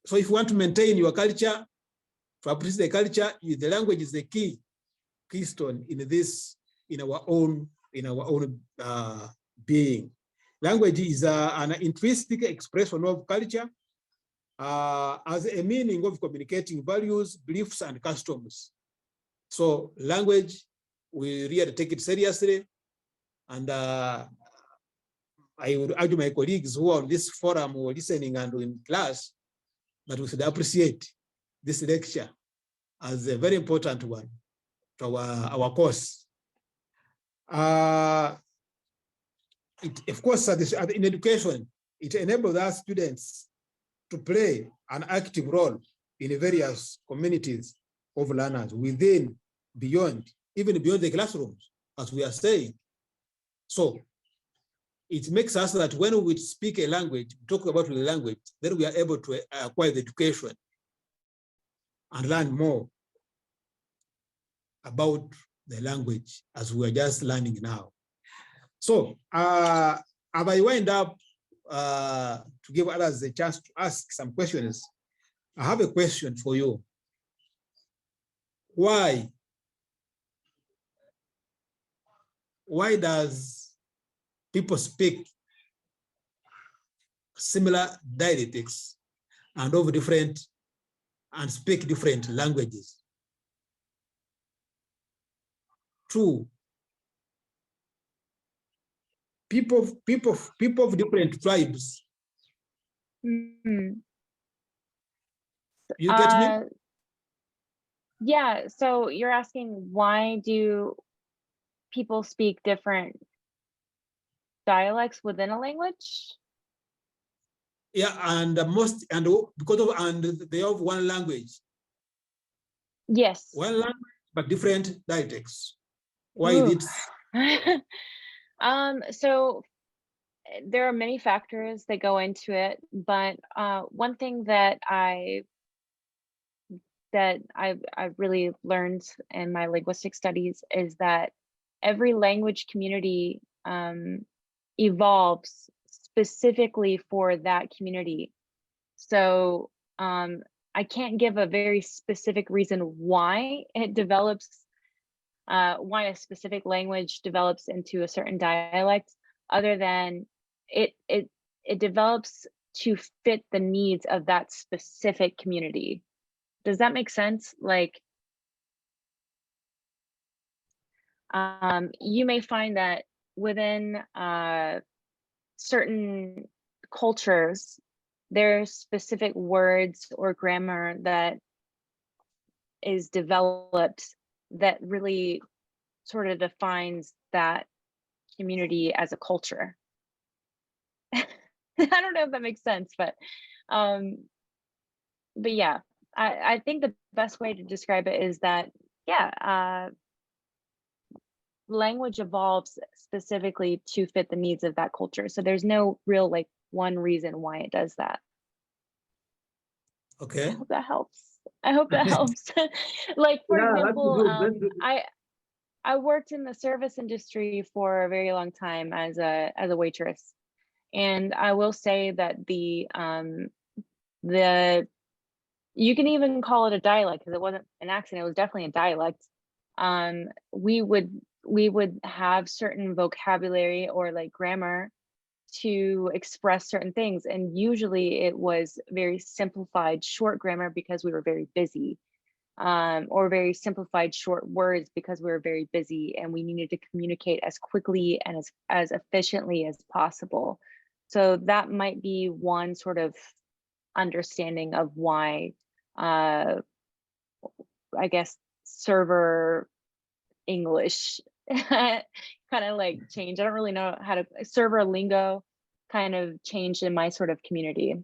So if you want to maintain your culture, to appreciate the culture, the language is the keystone in this, in our own being. Language is an intrinsic expression of culture as a meaning of communicating values, beliefs, and customs. So language, we really take it seriously. And I would urge my colleagues who are on this forum or listening and in class that we should appreciate this lecture as a very important one to our course. Of course, in education, it enables our students to play an active role in various communities of learners within, beyond, even beyond the classrooms, as we are saying. So it makes us that when we speak a language, talk about the language, then we are able to acquire the education and learn more about the language as we are just learning now. So as I wind up to give others a chance to ask some questions, I have a question for you. Why does people speak similar dialects and of different and speak different languages? Two, people of different tribes.
Mm-hmm.
You get me?
Yeah, so you're asking, why do people speak different dialects within a language?
Yeah, and because they have one language.
Yes.
One language, but different dialects. Why is it?
So there are many factors that go into it, but one thing that I've really learned in my linguistic studies is that every language community evolves specifically for that community. So I can't give a very specific reason why it develops, why a specific language develops into a certain dialect, other than it develops to fit the needs of that specific community. Does that make sense? Like, you may find that within certain cultures, there's specific words or grammar that is developed that really sort of defines that community as a culture. I don't know if that makes sense, but yeah, I think the best way to describe it is that, yeah, language evolves specifically to fit the needs of that culture. So there's no real like one reason why it does that.
Okay.
I hope that helps. I hope that helps. Like, for example, I worked in the service industry for a very long time as a waitress. And I will say that you can even call it a dialect, because it wasn't an accent, it was definitely a dialect. We would have certain vocabulary or like grammar to express certain things, and usually it was very simplified short grammar because we were very busy, or very simplified short words because we were very busy and we needed to communicate as quickly and as efficiently as possible. So that might be one sort of understanding of why I guess server English kind of like changed. I don't really know how to, server lingo kind of changed in my sort of community.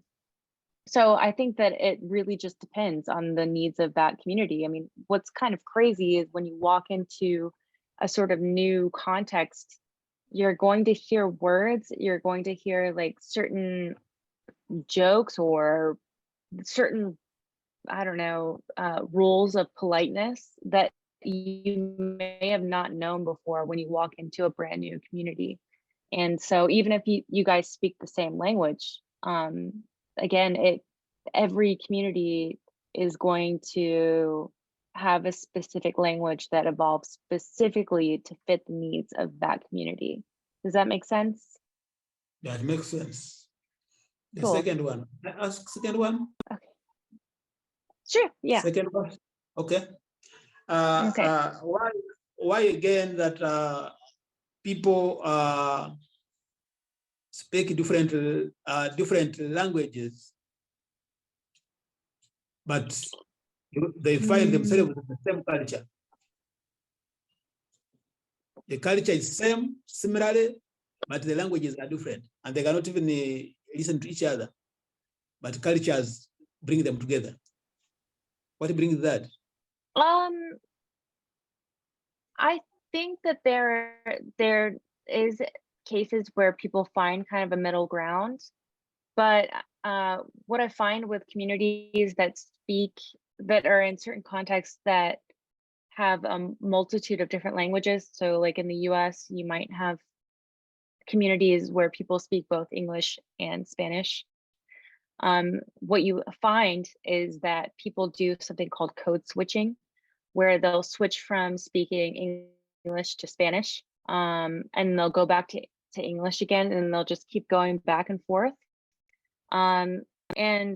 So I think that it really just depends on the needs of that community. I mean, what's kind of crazy is when you walk into a sort of new context, you're going to hear words, you're going to hear like certain jokes or certain, I don't know, rules of politeness that you may have not known before when you walk into a brand new community. And so even if you guys speak the same language, again, every community is going to have a specific language that evolves specifically to fit the needs of that community. Does that make sense?
That makes sense. The
Cool.
second one. Can I ask second one?
Okay. Sure. Yeah.
Second one. Okay.
Okay.
Why again that people speak different languages, but they find themselves in the same culture? The culture is same, similarly, but the languages are different, and they cannot even listen to each other. But cultures bring them together. What brings that?
I think that there is cases where people find kind of a middle ground, but what I find with communities that are in certain contexts that have a multitude of different languages. So like in the US, you might have communities where people speak both English and Spanish. What you find is that people do something called code switching, where they'll switch from speaking English to Spanish, and they'll go back to English again, and they'll just keep going back and forth. And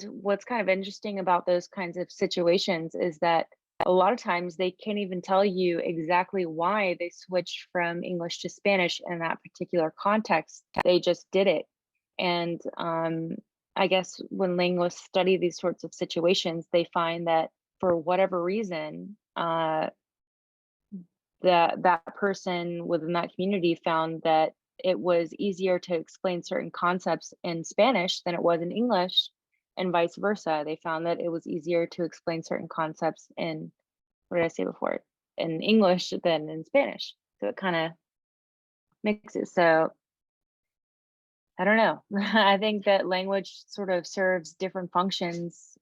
what's kind of interesting about those kinds of situations is that a lot of times they can't even tell you exactly why they switched from English to Spanish in that particular context. They just did it. And I guess when linguists study these sorts of situations, they find that for whatever reason, that person within that community found that it was easier to explain certain concepts in Spanish than it was in English, and vice versa. They found that it was easier to explain certain concepts in, what did I say before, in English than in Spanish. So it kind of makes it so I don't know. I think that language sort of serves different functions,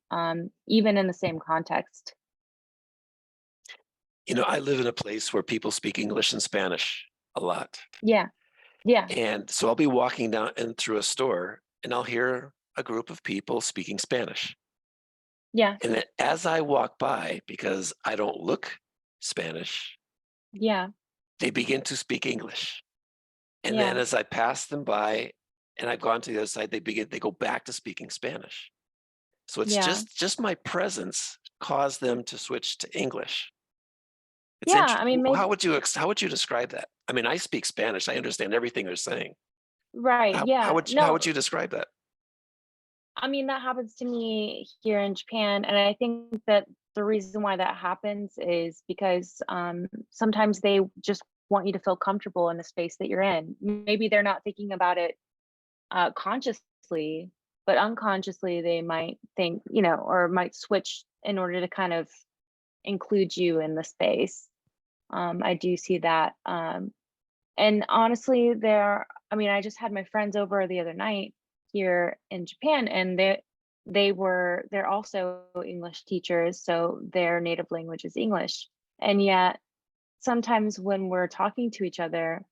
even in the same context.
You know, I live in a place where people speak English and Spanish a lot.
Yeah. Yeah.
And so I'll be walking down and through a store and I'll hear a group of people speaking Spanish.
Yeah.
And then as I walk by, because I don't look Spanish,
Yeah.
they begin to speak English. And
Yeah.
then as I pass them by and I've gone to the other side, they go back to speaking Spanish. So it's
Yeah.
just my presence caused them to switch to English. It's
Yeah. I mean, maybe,
how would you describe that? I mean, I speak Spanish. I understand everything they're saying.
right.
How
Yeah.
would
No,
you describe that?
I mean, that happens to me here in Japan. And I think that the reason why that happens is because sometimes they just want you to feel comfortable in the space that you're in. Maybe they're not thinking about it consciously, but unconsciously they might think, or might switch in order to kind of include you in the space. I do see that. And honestly, I just had my friends over the other night here in Japan, and they're also English teachers, so their native language is English. And yet sometimes when we're talking to each other,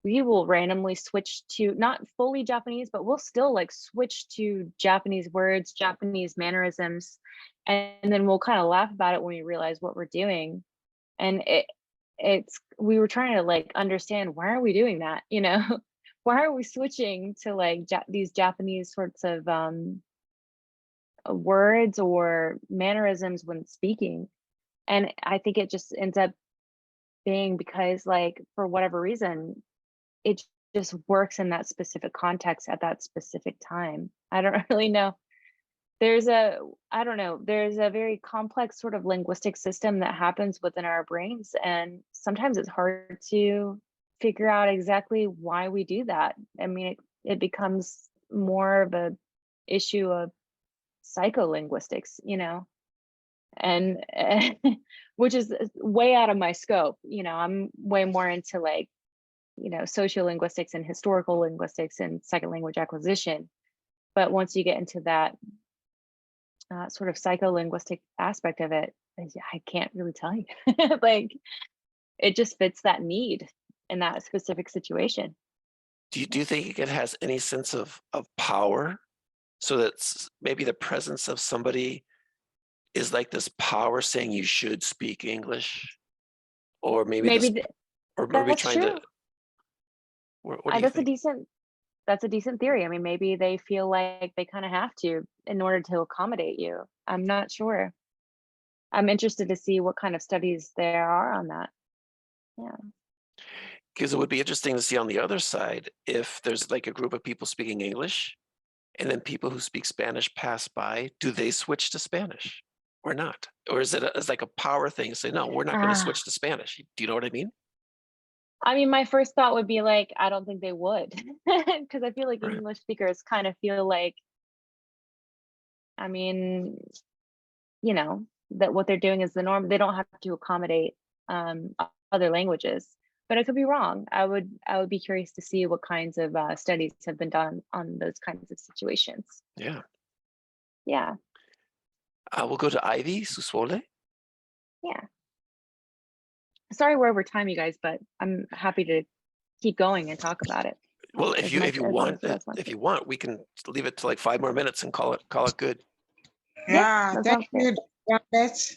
we will randomly switch to not fully Japanese, but we'll still like switch to Japanese words, Japanese mannerisms, and then we'll kind of laugh about it when we realize what we're doing. And we were trying to like understand, why are we doing that? Why are we switching to like these Japanese sorts of words or mannerisms when speaking? And I think it just ends up being because, like, for whatever reason, it just works in that specific context at that specific time. I don't really know. There's a very complex sort of linguistic system that happens within our brains, and sometimes it's hard to figure out exactly why we do that. I mean, it becomes more of a issue of psycholinguistics, and which is way out of my scope. I'm way more into like, sociolinguistics and historical linguistics and second language acquisition. But once you get into that sort of psycholinguistic aspect of it, I can't really tell you. Like, it just fits that need in that specific situation.
Do you think it has any sense of power? So that's maybe the presence of somebody is like this power saying you should speak English, or maybe
That's
trying
true.
to. What do you think?
That's a decent theory. I mean, maybe they feel like they kind of have to in order to accommodate you. I'm not sure. I'm interested to see what kind of studies there are on that. Yeah.
Because it would be interesting to see on the other side if there's like a group of people speaking English and then people who speak Spanish pass by, do they switch to Spanish or not? Or is it it's like a power thing? Say, no, we're not going to switch to Spanish. Do you know what I mean?
I mean, my first thought would be like, I don't think they would, because I feel like
Right.
English speakers kind of feel like, I mean, that what they're doing is the norm. They don't have to accommodate other languages. But I could be wrong. I would be curious to see what kinds of studies have been done on those kinds of situations.
Yeah.
Yeah.
We'll go to Ivy Suswole.
Yeah. Sorry we're over time, you guys, but I'm happy to keep going and talk about it.
Well, if you want, we can leave it to like 5 more minutes and call it good.
Yeah, thank you, Dialect.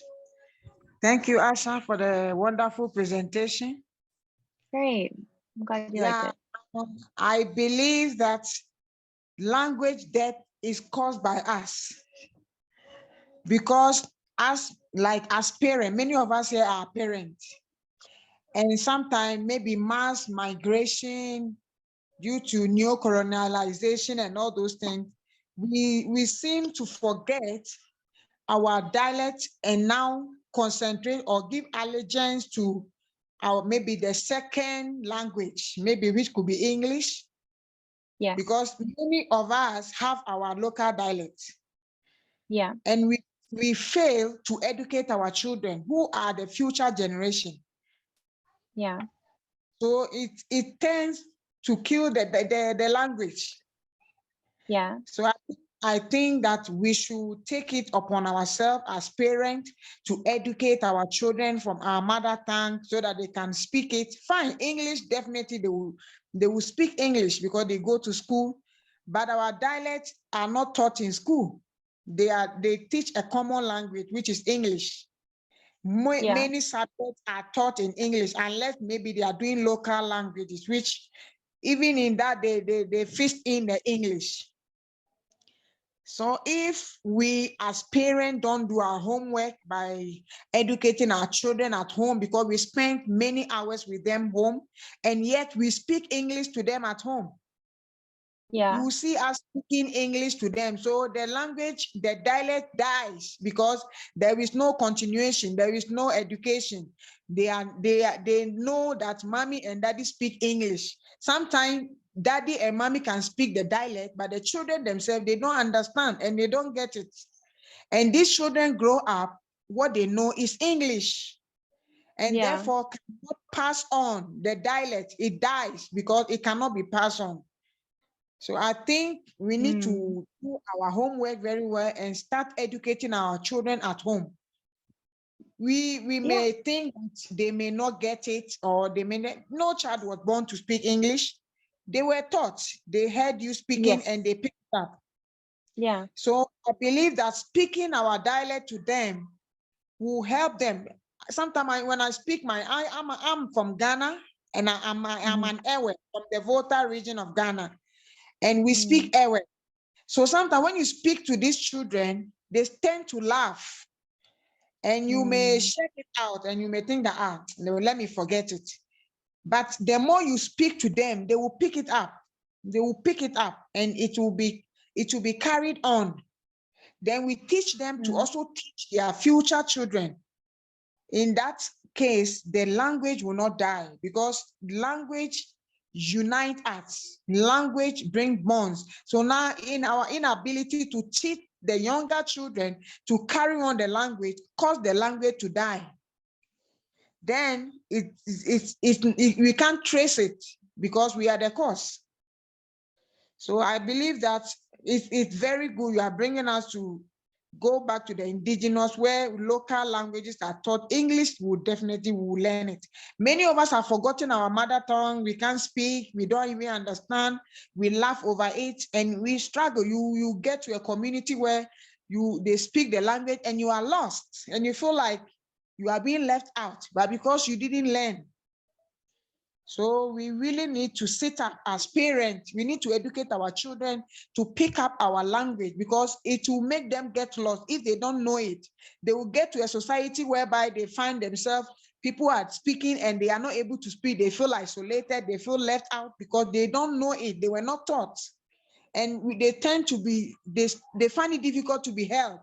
Thank you, Asha, for the wonderful presentation.
Great. I'm glad you liked it.
I believe that language death is caused by us, because as parents, many of us here are parents, and sometimes maybe mass migration due to neo-colonialization and all those things, we seem to forget our dialect and now concentrate or give allegiance to our maybe the second language, maybe which could be English.
Yeah.
Because many of us have our local dialect.
Yeah.
And we fail to educate our children, who are the future generation.
Yeah.
So it tends to kill the language.
Yeah.
So I think that we should take it upon ourselves as parents to educate our children from our mother tongue so that they can speak it. Fine, English, definitely they will speak English because they go to school, but our dialects are not taught in school. They teach a common language, which is English.
Yeah.
Many subjects are taught in English, unless maybe they are doing local languages, which even in that they fist in the English. So if we as parents don't do our homework by educating our children at home, because we spend many hours with them home, and yet we speak English to them at home.
Yeah.
You will see us speaking English to them. So the language, the dialect dies because there is no continuation, there is no education. They know that mommy and daddy speak English. Sometimes daddy and mommy can speak the dialect, but the children themselves, they don't understand and they don't get it. And these children grow up, what they know is English. And therefore cannot pass on the dialect. It dies because it cannot be passed on. So I think we need to do our homework very well and start educating our children at home. We may think that they may not get it, or they may not, no child was born to speak English. They were taught, they heard you speaking and they picked it up.
Yeah.
So I believe that speaking our dialect to them will help them. Sometimes when I speak I'm from Ghana, and I'm an Ewe from the Volta region of Ghana. And we speak Ewe. So sometimes when you speak to these children, they tend to laugh. And you may check it out and you may think that, no, let me forget it. But the more you speak to them, they will pick it up. They will pick it up and it will be carried on. Then we teach them to also teach their future children. In that case, the language will not die, because language unite us. Language bring bonds. So now in our inability to teach the younger children to carry on the language, cause the language to die, then we can't trace it because we are the cause. So I believe that it's very good. You are bringing us to go back to the indigenous, where local languages are taught. English will definitely learn it. Many of us have forgotten our mother tongue. We can't speak. We don't even understand. We laugh over it and we struggle. You get to a community where they speak the language and you are lost and you feel like you are being left out, but because you didn't learn. So we really need to sit up as parents. We need to educate our children to pick up our language, because it will make them get lost. If they don't know it, they will get to a society whereby they find themselves, people are speaking and they are not able to speak. They feel isolated, they feel left out because they don't know it. They were not taught. And they tend to be, they find it difficult to be helped,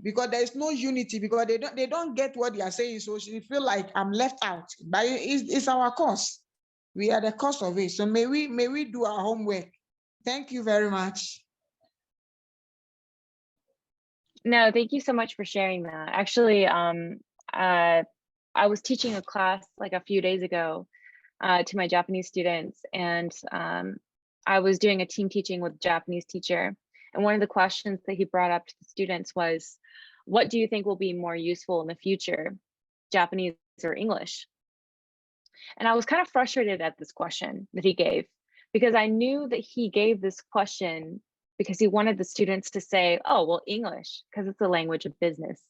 because there is no unity, because they don't get what they are saying. So she feel like I'm left out, but it's our cause. We are the cause of it. So may we do our homework. Thank you very much.
No, thank you so much for sharing that. Actually, I was teaching a class like a few days ago to my Japanese students, and I was doing a team teaching with a Japanese teacher. And one of the questions that he brought up to the students was, what do you think will be more useful in the future, Japanese or English? And I was kind of frustrated at this question that he gave, because I knew that he gave this question because he wanted the students to say, oh, well, English, because it's the language of business.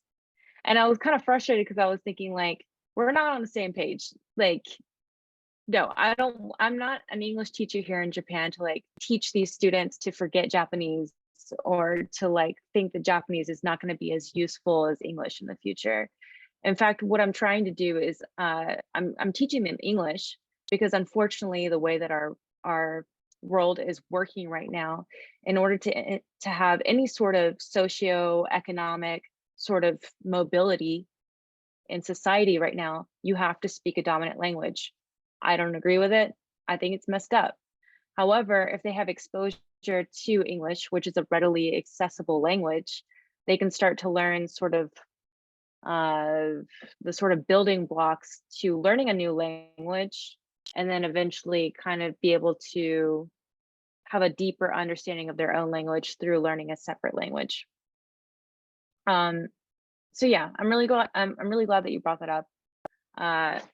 And I was kind of frustrated because I was thinking, like, we're not on the same page. Like, no, I'm not an English teacher here in Japan to like teach these students to forget Japanese, or to like think that Japanese is not going to be as useful as English in the future. In fact, what I'm trying to do is I'm teaching them English, because unfortunately the way that our world is working right now, in order to have any sort of socio-economic sort of mobility in society right now, you have to speak a dominant language. I don't agree with it. I think it's messed up. However, if they have exposure to English, which is a readily accessible language, they can start to learn sort of the sort of building blocks to learning a new language, and then eventually kind of be able to have a deeper understanding of their own language through learning a separate language. So yeah, I'm really glad that you brought that up,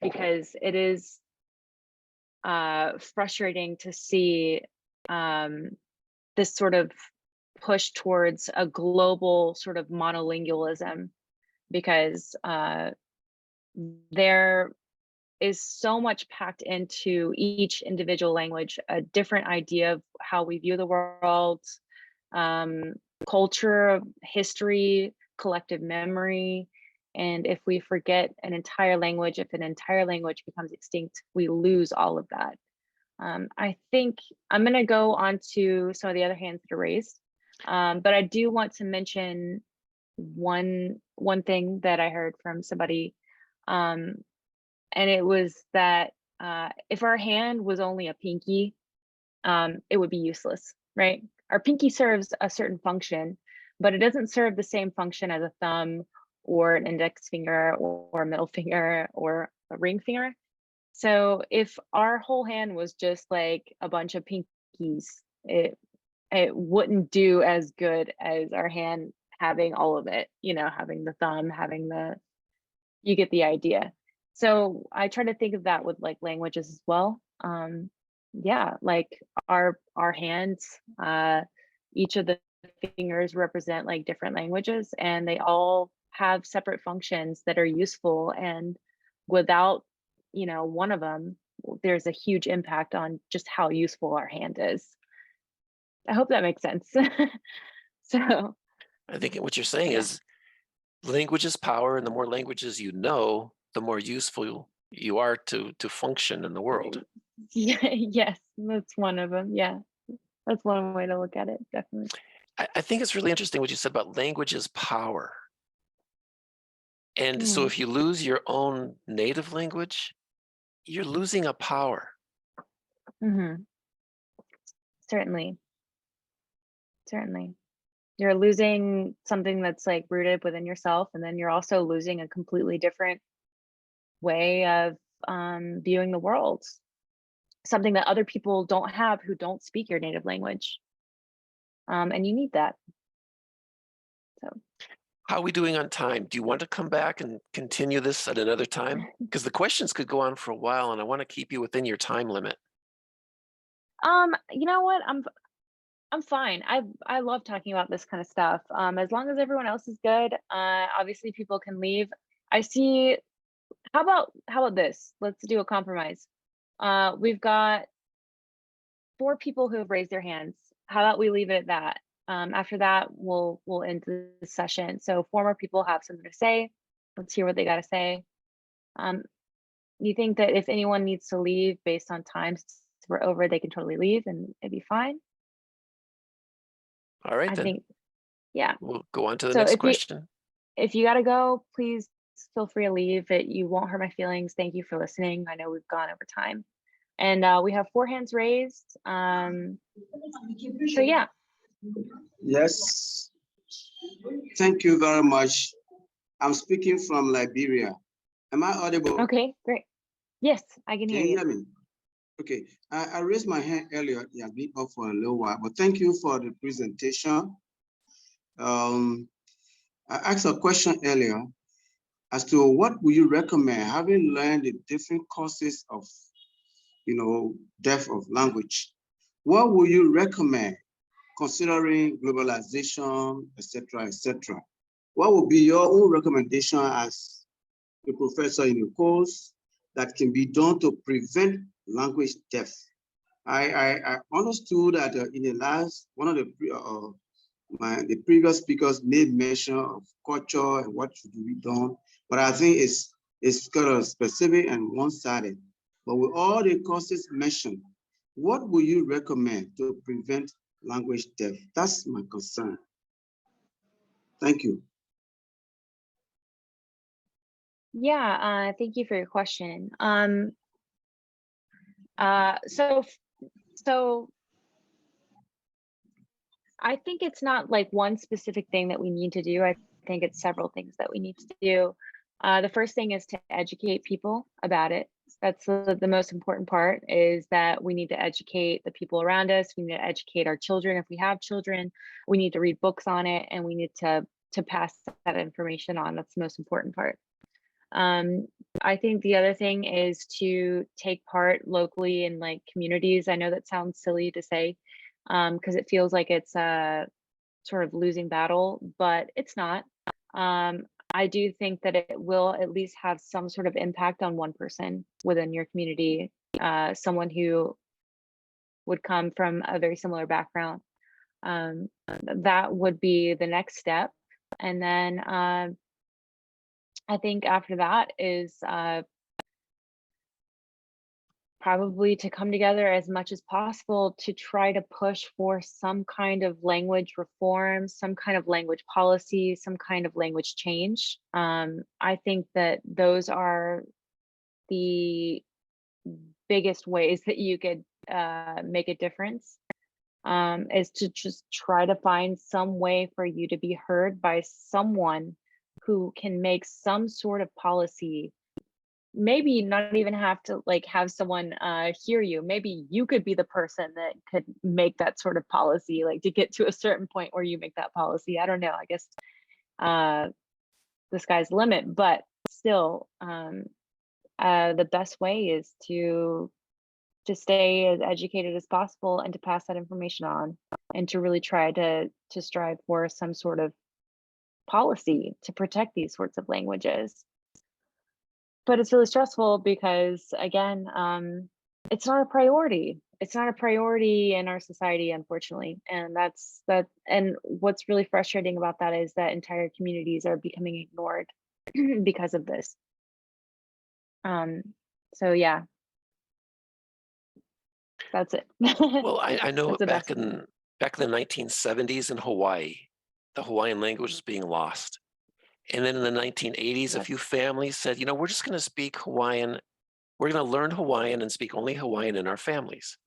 because it is frustrating to see this sort of push towards a global sort of monolingualism, because there is so much packed into each individual language, a different idea of how we view the world, culture, history, collective memory. And if we forget an entire language, if an entire language becomes extinct, we lose all of that. I think I'm going to go on to some of the other hands that are raised, but I do want to mention one thing that I heard from somebody, and it was that if our hand was only a pinky, it would be useless, right? Our pinky serves a certain function, but it doesn't serve the same function as a thumb or an index finger or a middle finger or a ring finger. So if our whole hand was just like a bunch of pinkies, it wouldn't do as good as our hand having all of it, you know, having the thumb, having the, you get the idea. So I try to think of that with like languages as well. Yeah, like our hands, each of the fingers represent like different languages, and they all have separate functions that are useful, and without, you know, one of them, there's a huge impact on just how useful our hand is. I hope that makes sense. So
I think what you're saying is language is power, and the more languages you know, the more useful you are to function in the world.
yeah, yes, that's one of them. Yeah, that's one way to look at it, definitely.
I think it's really interesting what you said about language is power. And so if you lose your own native language, you're losing a power.
Certainly. You're losing something that's like rooted within yourself, and then you're also losing a completely different way of viewing the world, something that other people don't have who don't speak your native language, and you need that. So
how are we doing on time? Do you want to come back and continue this at another time? Because the questions could go on for a while, and I want to keep you within your time limit.
you know what, I'm fine. I love talking about this kind of stuff. As long as everyone else is good, obviously people can leave. I see. How about this? Let's do a compromise. We've got 4 people who have raised their hands. How about we leave it at that? After that, we'll end the session. So 4 more people have something to say. Let's hear what they got to say. You think that if anyone needs to leave based on time, since we're over, they can totally leave and it'd be fine?
All right,
I
then.
think, yeah.
We'll go on to the next question.
If you got to go, please feel free to leave. You won't hurt my feelings. Thank you for listening. I know we've gone over time. And we have 4 hands raised. So yeah.
Yes. Thank you very much. I'm speaking from Liberia. Am I audible?
Okay, great. Yes, I can hear you.
Can you hear me? Okay, I raised my hand earlier. Yeah, I've been up for a little while, but thank you for the presentation. I asked a question earlier as to what would you recommend, having learned the different causes of, death of language. What would you recommend, considering globalization, etc., etc.? What would be your own recommendation as a professor in your course that can be done to prevent language death? I understood that in the last, one of the previous speakers made mention of culture and what should be done, but I think it's kind of specific and one-sided. But with all the causes mentioned, what would you recommend to prevent language death? That's my concern. Thank you.
Yeah, thank you for your question. So I think it's not like one specific thing that we need to do. I think it's several things that we need to do. The first thing is to educate people about it. That's the most important part, is that we need to educate the people around us. We need to educate our children. If we have children, we need to read books on it, and we need to pass that information on. That's the most important part. I think the other thing is to take part locally in like communities. I know that sounds silly to say, because it feels like it's a sort of losing battle, but it's not. I do think that it will at least have some sort of impact on one person within your community, someone who would come from a very similar background. That would be the next step. And then I think after that is probably to come together as much as possible to try to push for some kind of language reform, some kind of language policy, some kind of language change. I think that those are the biggest ways that you could make a difference, is to just try to find some way for you to be heard by someone who can make some sort of policy. Maybe not even have to like have someone hear you. Maybe you could be the person that could make that sort of policy, like to get to a certain point where you make that policy. I don't know. I guess the sky's the limit, but still, the best way is to stay as educated as possible and to pass that information on, and to really try to strive for some sort of policy to protect these sorts of languages. But it's really stressful because, again, it's not a priority. It's not a priority in our society, unfortunately. And that's that. And what's really frustrating about that is that entire communities are becoming ignored because of this. So yeah, that's it.
Well, I know
That's the
back
best.
in the 1970s in Hawaii, the Hawaiian language was being lost. And then in the 1980s, a few families said, you know, we're just going to speak Hawaiian. We're going to learn Hawaiian and speak only Hawaiian in our families.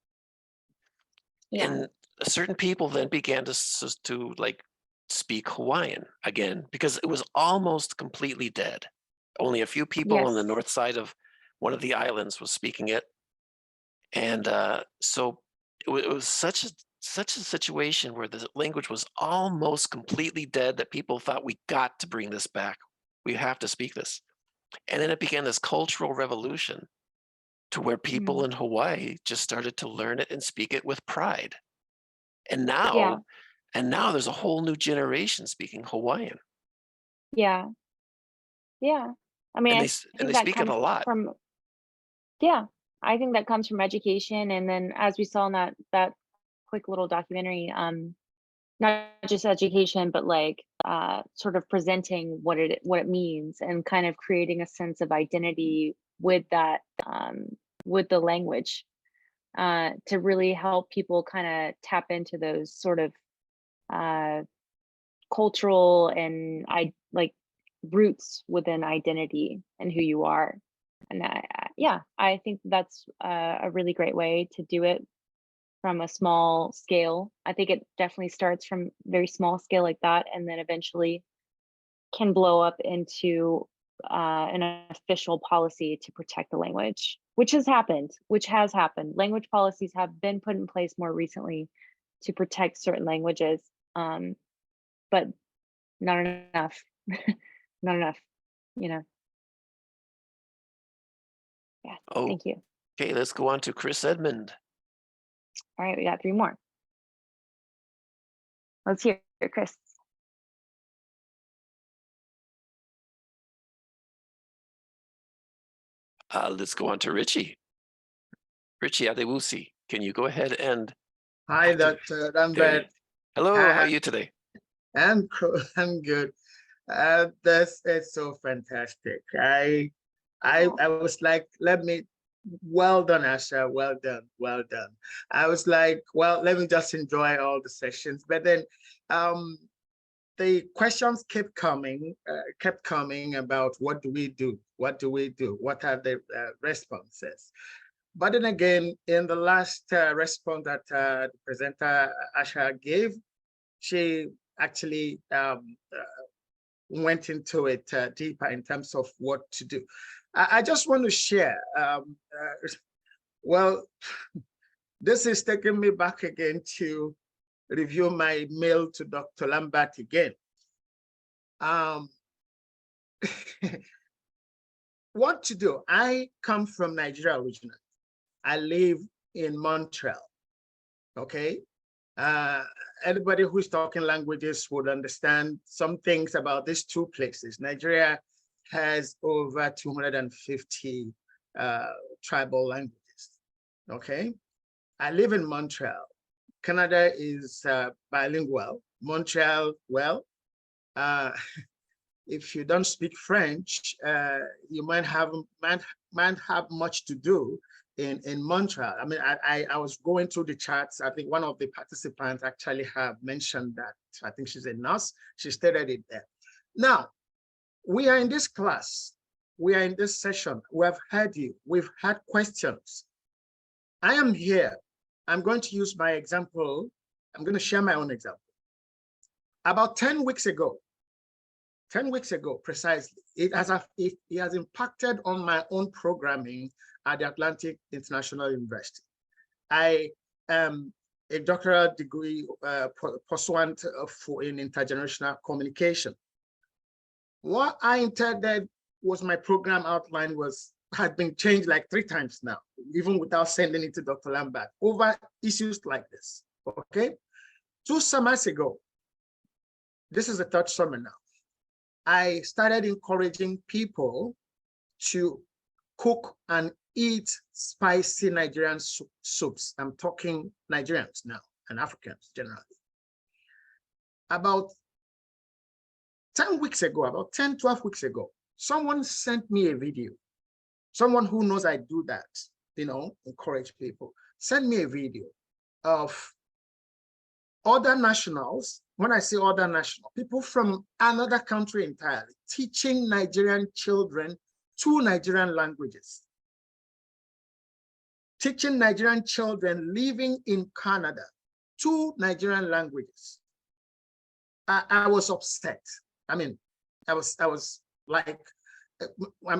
Yeah.
And certain people then began to like speak Hawaiian again, because it was almost completely dead. Only a few people on the
Yes.
north side of one of the islands was speaking it. And so it was such a situation where the language was almost completely dead that people thought, we got to bring this back. We have to speak this. And then it began this cultural revolution to where people in Hawaii just started to learn it and speak it with pride. And
Yeah.
now there's a whole new generation speaking Hawaiian.
Yeah. Yeah. I mean,
And
I
they
think that
speak it
comes
a lot.
from, yeah, I think that comes from education. And then as we saw in that quick little documentary, not just education, but like sort of presenting what it means, and kind of creating a sense of identity with that, with the language, to really help people kind of tap into those sort of cultural and like roots within identity and who you are. And yeah, I think that's a really great way to do it from a small scale. I think it definitely starts from very small scale like that, and then eventually can blow up into an official policy to protect the language, which has happened. Language policies have been put in place more recently to protect certain languages, but not enough. Not enough, you know. Yeah,
Oh,
thank you.
okay, let's go on to Chris Edmond.
All right, we got 3 more. Let's hear it, Chris.
Let's go on to Richie. Richie Adewusi, can you go ahead and...
Hi, Dr. Lambert.
Hello, how are you today?
I'm good. This is so fantastic. I was like, well done, Asha, well done. I was like, well, let me just enjoy all the sessions. But then the questions kept coming about what do we do? What are the responses? But then again, in the last response that the presenter Asha gave, she actually went into it deeper in terms of what to do. I just want to share. Well, this is taking me back again to review my mail to Dr. Lambert again. What to do? I come from Nigeria originally. I live in Montreal, okay? Anybody who's talking languages would understand some things about these two places. Nigeria has over 250 tribal languages, okay? I live in Montreal. Canada is bilingual. Montreal, well, if you don't speak French, you might have much to do in Montreal. I mean, I was going through the charts. I think one of the participants actually have mentioned that. I think she's a nurse. She stated it there. Now, we are in this class. We are in this session. We have heard you. We've had questions. I am here. I'm going to use my example. I'm going to share my own example. About 10 weeks ago precisely, it has impacted on my own programming at the Atlantic International University. I am a doctoral degree pursuant in intergenerational communication. What I intended was my program outline had been changed like 3 times now, even without sending it to Dr. Lambert, over issues like this, okay? 2 summers ago, this is the 3rd summer now, I started encouraging people to cook and eat spicy Nigerian soups. I'm talking Nigerians now and Africans generally. About 10 weeks ago, about 10, 12 weeks ago, someone sent me a video. Someone who knows I do that, you know, encourage people, sent me a video of other nationals. When I say other national, people from another country entirely, teaching Nigerian children 2 Nigerian languages. Teaching Nigerian children living in Canada 2 Nigerian languages. I was upset. I mean, I was like,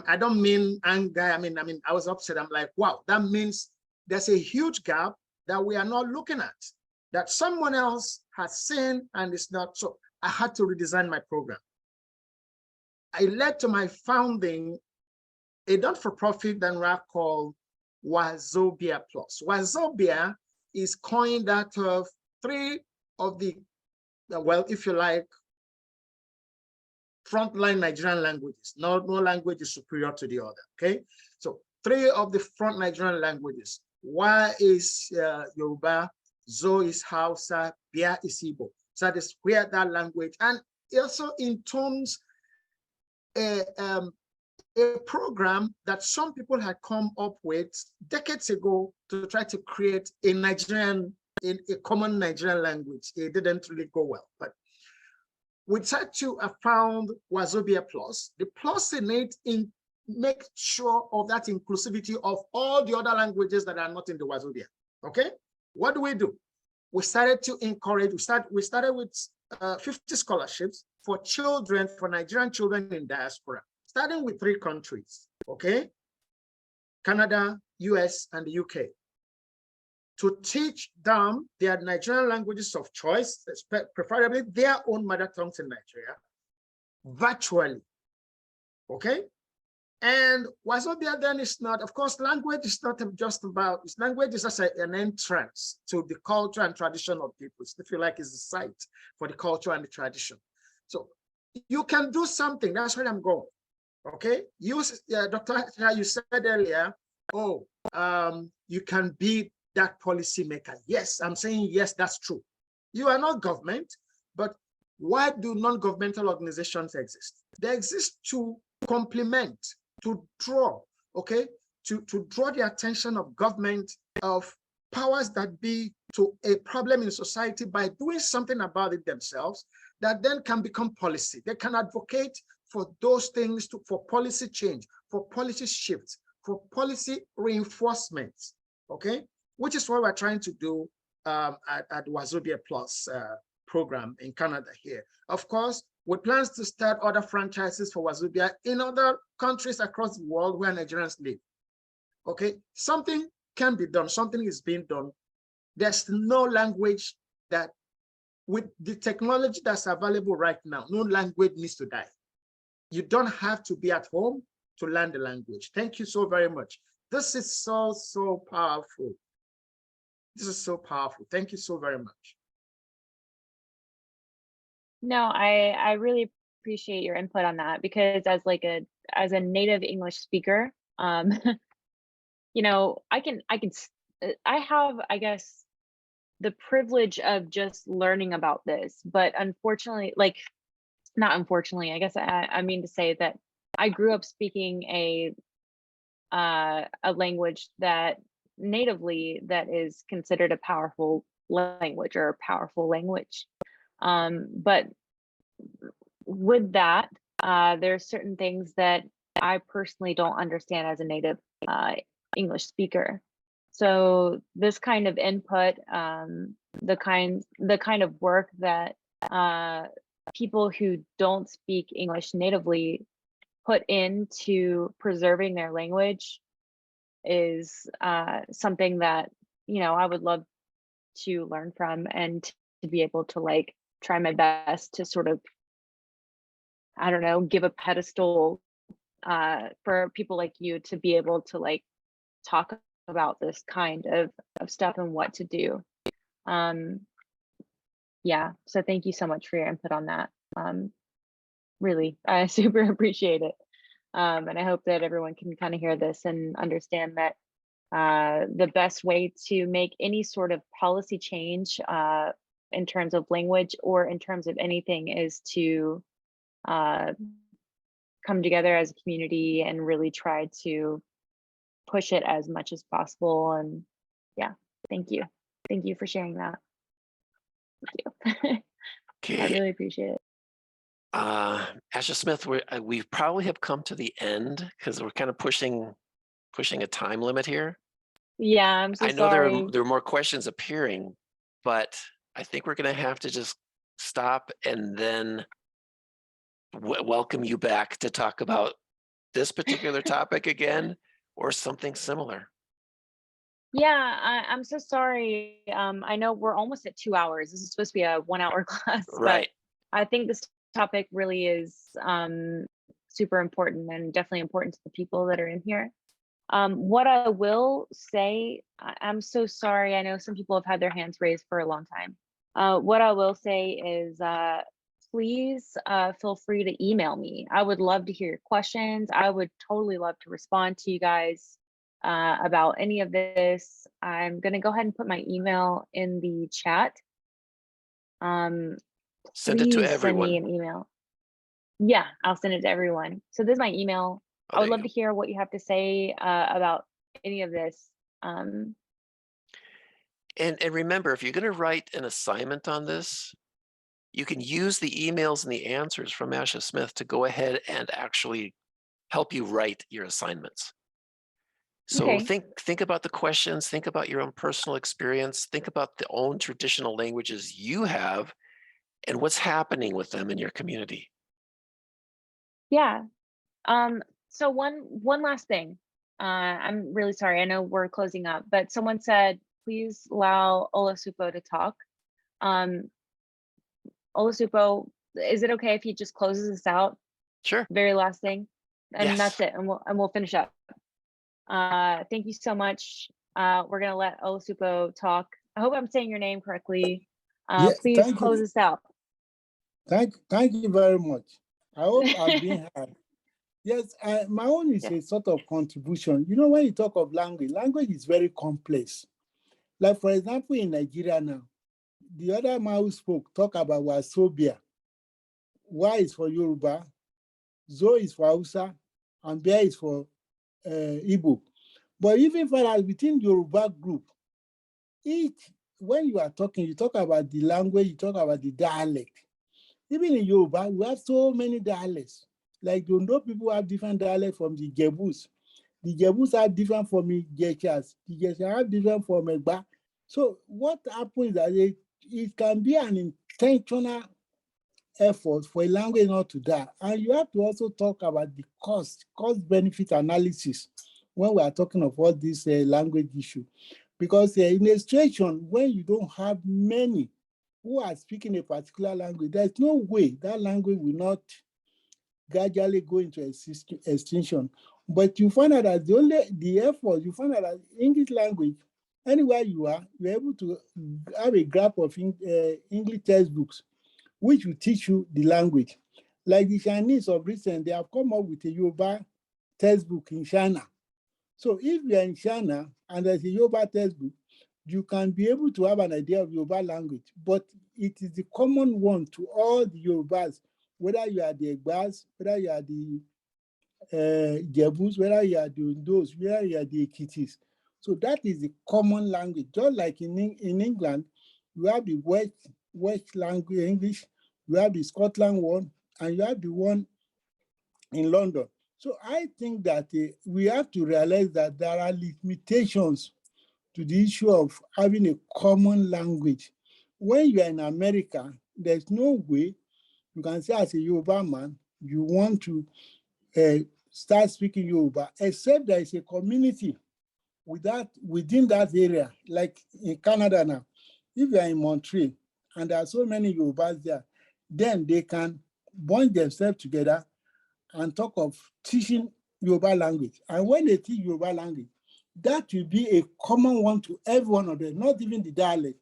I don't mean anger. I mean, I was upset. I'm like, wow, that means there's a huge gap that we are not looking at, that someone else has seen and it's not. So I had to redesign my program. I led to my founding a not-for-profit that called Wazobia Plus. Wazobia is coined out of 3 of the, well, if you like, frontline Nigerian languages. No language is superior to the other, okay? So 3 of the front Nigerian languages. Wa is Yoruba, Zo is Hausa, Bia is Igbo. So that is where that language, and also intones a program that some people had come up with decades ago to try to create a common Nigerian language. It didn't really go well, but we tried to found Wazobia Plus. The plus in it make sure of that inclusivity of all the other languages that are not in the Wazobia. Okay, what do? We started to encourage. We started with 50 scholarships for children, for Nigerian children in diaspora, starting with 3 countries. Okay, Canada, US, and the UK, to teach them their Nigerian languages of choice, preferably their own mother tongues in Nigeria, virtually, okay? And Wazobia then is not, of course, language is not just about, language is just an entrance to the culture and tradition of people. If you like, it's a site for the culture and the tradition. So you can do something, that's where I'm going, okay? Dr. you said earlier, you can be that policymaker. Yes, I'm saying yes, that's true. You are not government, but why do non-governmental organizations exist? They exist to complement, to draw, okay, to draw the attention of government, of powers that be, to a problem in society by doing something about it themselves that then can become policy. They can advocate for those things, for policy change, for policy shifts, for policy reinforcements, okay? Which is what we're trying to do at Wazobia Plus program in Canada here. Of course, with plans to start other franchises for Wazobia in other countries across the world where Nigerians live. Okay, something can be done, something is being done. There's no language that, with the technology that's available right now, no language needs to die. You don't have to be at home to learn the language. Thank you so very much. This is so, so powerful. This is so powerful. Thank you so very much.
No, I really appreciate your input on that, because as a native English speaker, you know, I have, I guess, the privilege of just learning about this, but unfortunately, like, not unfortunately, I guess I mean to say that I grew up speaking a language that natively that is considered a powerful language or a powerful language. But with that, there's certain things that I personally don't understand as a native English speaker. So this kind of input, the kind of work that people who don't speak English natively put into preserving their language is something that, you know, I would love to learn from, and to be able to like try my best to sort of, I don't know, give a pedestal for people like you to be able to like talk about this kind of stuff and what to do. Yeah, so thank you so much for your input on that. Really, I super appreciate it. And I hope that everyone can kind of hear this and understand that the best way to make any sort of policy change in terms of language or in terms of anything is to come together as a community and really try to push it as much as possible. And yeah, thank you. Thank you for sharing that. Thank you.
Okay.
I really appreciate it.
Asha Smith, we probably have come to the end because we're kind of pushing a time limit here.
Yeah, I'm so
I know
sorry.
there are more questions appearing, but I think we're going to have to just stop and then welcome you back to talk about this particular topic again or something similar.
Yeah, I'm so sorry. I know we're almost at 2 hours. This is supposed to be a 1 hour class,
Right.
but I think this topic really is super important and definitely important to the people that are in here. What I will say, I'm so sorry. I know some people have had their hands raised for a long time. What I will say is please feel free to email me. I would love to hear your questions. I would totally love to respond to you guys about any of this. I'm going to go ahead and put my email in the chat.
Send it to
Please send me
everyone.
an email. Yeah, I'll send it to everyone. So this is my email.
Oh,
I would
there you
love to hear what you have to say about any of this.
And remember, if you're going to write an assignment on this, you can use the emails and the answers from Asha Smith to go ahead and actually help you write your assignments. So
Okay.
think about the questions, think about your own personal experience, think about the own traditional languages you have and what's happening with them in your community.
Yeah. So one last thing. I'm really sorry. I know we're closing up, but someone said, please allow Olasupo to talk. Olasupo, is it okay if he just closes us out?
Sure.
Very last thing. And
Yes.
that's it. And we'll finish up. Thank you so much. We're gonna let Olasupo talk. I hope I'm saying your name correctly. Please close us out.
Thank you very much. I hope I've been heard. Yes, my own is a sort of contribution. You know, when you talk of language, language is very complex. Like, for example, in Nigeria now, the other man who spoke talk about Wasobia. Y is for Yoruba, Zo is for Hausa, and Bia is for Igbo. But even for us within Yoruba group, when you are talking, you talk about the language, you talk about the dialect. Even in Yoruba, we have so many dialects. Like, you know, people have different dialects from the Jebus. The Jebus are different from the Jechas. The Jechas are different from Egba. So what happens is that it can be an intentional effort for a language not to die. And you have to also talk about the cost-benefit analysis when we are talking of all this language issue. Because in a situation when you don't have many who are speaking a particular language, there's no way that language will not gradually go into extinction. But you find out that the effort, you find out that English language, anywhere you are, you're able to have a grasp of English textbooks, which will teach you the language. Like the Chinese of recent, they have come up with a Yoruba textbook in China. So if you're in China and there's a Yoruba textbook, you can be able to have an idea of Yoruba language, but it is the common one to all the Yorubas, whether you are the Egbas, whether you are the Jebus, whether you are the Undos, whether you are the Ekitis. So that is the common language. Just like in England, you have the West language English, you have the Scotland one, and you have the one in London. So I think that we have to realize that there are limitations to the issue of having a common language. When you are in America, there's no way you can say as a Yoruba man, you want to start speaking Yoruba, except there is a community within that area, like in Canada now. If you are in Montreal and there are so many Yorubas there, then they can bond themselves together and talk of teaching Yoruba language. And when they teach Yoruba language, that will be a common one to every one of them, not even the dialect.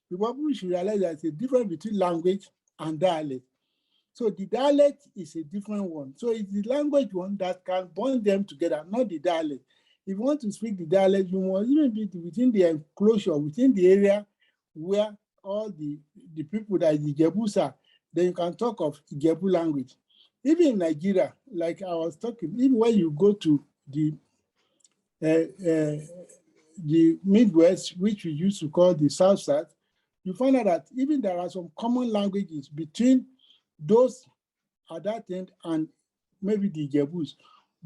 Because we should realize there's a difference between language and dialect. So the dialect is a different one. So it's the language one that can bond them together, not the dialect. If you want to speak the dialect, you must even be within the enclosure, within the area where all the people that is the Jebus are, then you can talk of Jebu language. Even in Nigeria, like I was talking, even when you go to the Midwest, which we used to call the South South, you find out that even there are some common languages between those at that end and maybe the Jebus.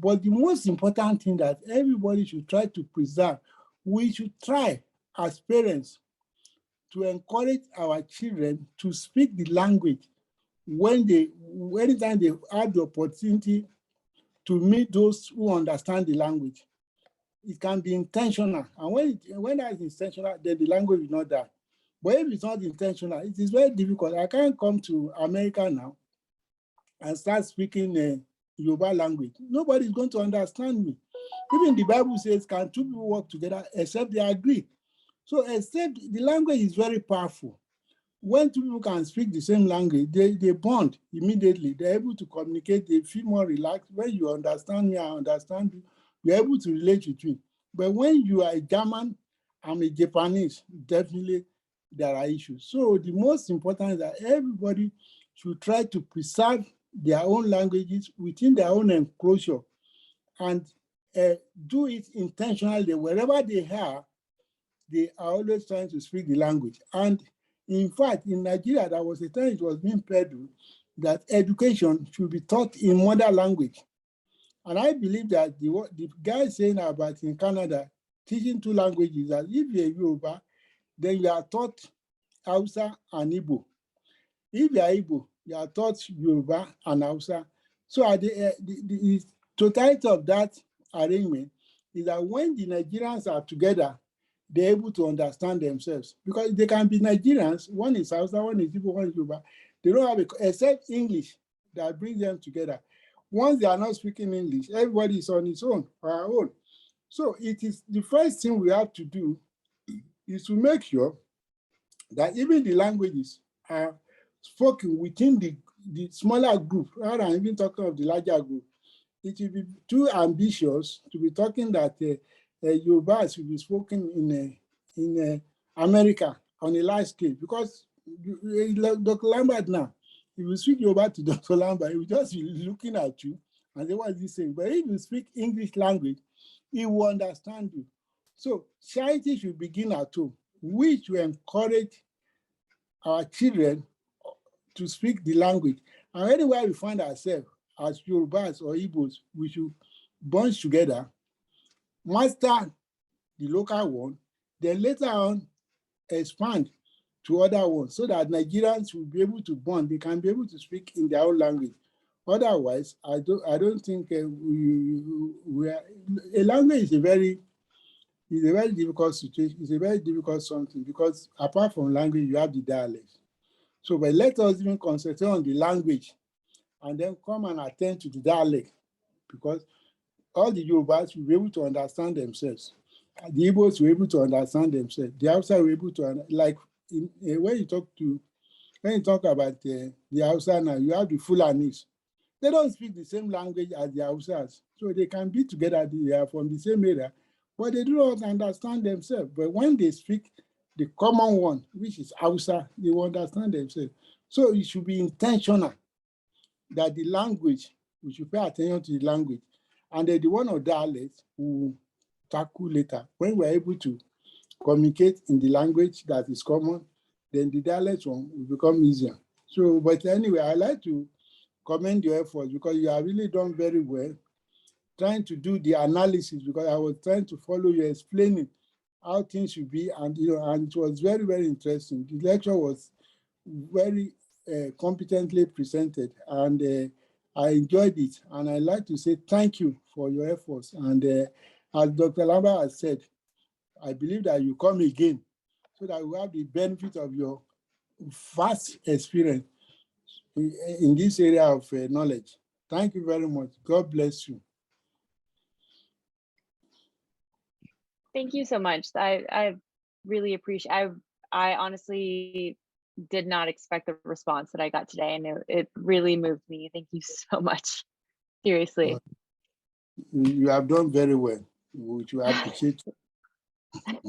But the most important thing that everybody should try to preserve, we should try as parents to encourage our children to speak the language anytime they have the opportunity to meet those who understand the language. It can be intentional. And when that is intentional, then the language will not die. But if it's not intentional, it is very difficult. I can't come to America now and start speaking Yoruba language. Nobody's going to understand me. Even the Bible says, can two people work together except they agree? So except the language is very powerful. When two people can speak the same language, they bond immediately. They're able to communicate, they feel more relaxed. When you understand me, I understand you, you're able to relate with me. But when you are a German, I'm a Japanese, definitely there are issues. So the most important is that everybody should try to preserve their own languages within their own enclosure and do it intentionally. Wherever they are always trying to speak the language. And in fact, in Nigeria, there was a time it was being peddled that education should be taught in mother language. And I believe that the guy saying about in Canada, teaching two languages, that if you're Yoruba, then you are taught Hausa and Igbo. If you are Igbo, you are taught Yoruba and Hausa. So the totality of that arrangement is that when the Nigerians are together, they're able to understand themselves. Because they can be Nigerians, one is Hausa, one is Igbo, one is Yoruba. They don't have except English that brings them together. Once they are not speaking English, everybody is on his own, or our own. So it is the first thing we have to do is to make sure that even the languages are spoken within the smaller group, rather than even talking of the larger group. It will be too ambitious to be talking that Yoruba will be spoken in America on a large scale, because Dr. Lambert now, if you speak Yoruba to Dr. Lambert, he will just be looking at you and say, what is he saying? But if you speak English language, he will understand you. So charity should begin at home, which will encourage our children to speak the language. And anywhere we find ourselves as Yorubas or Igbos, we should bond together, master the local one, then later on expand to other ones so that Nigerians will be able to bond. They can be able to speak in their own language. Otherwise, I don't think a language is a very difficult situation. It's a very difficult something because apart from language, you have the dialect. So, but let us even concentrate on the language and then come and attend to the dialect, because all the Yorubas will be able to understand themselves. The Igbos will be able to understand themselves. The Hausa will be able to, like when you talk about the Hausa now, you have the Fulanis. They don't speak the same language as the Hausas, so they can be together. They are from the same area, but they do not understand themselves. But when they speak the common one, which is Hausa, they will understand themselves. So it should be intentional that the language, we should pay attention to the language, and then the one of dialect will tackle later. When we're able to communicate in the language that is common, then the dialect one will become easier. So, but anyway, I like to commend your efforts because you have really done very well trying to do the analysis, because I was trying to follow you explaining how things should be, and and it was very, very interesting. The lecture was very competently presented, and I enjoyed it. And I'd like to say thank you for your efforts. And as Dr. Lambert has said, I believe that you come again so that we have the benefit of your vast experience in this area of knowledge. Thank you very much. God bless you.
Thank you so much. I really appreciate. I honestly did not expect the response that I got today, and it really moved me. Thank you so much. Seriously.
You have done very well, which we appreciate.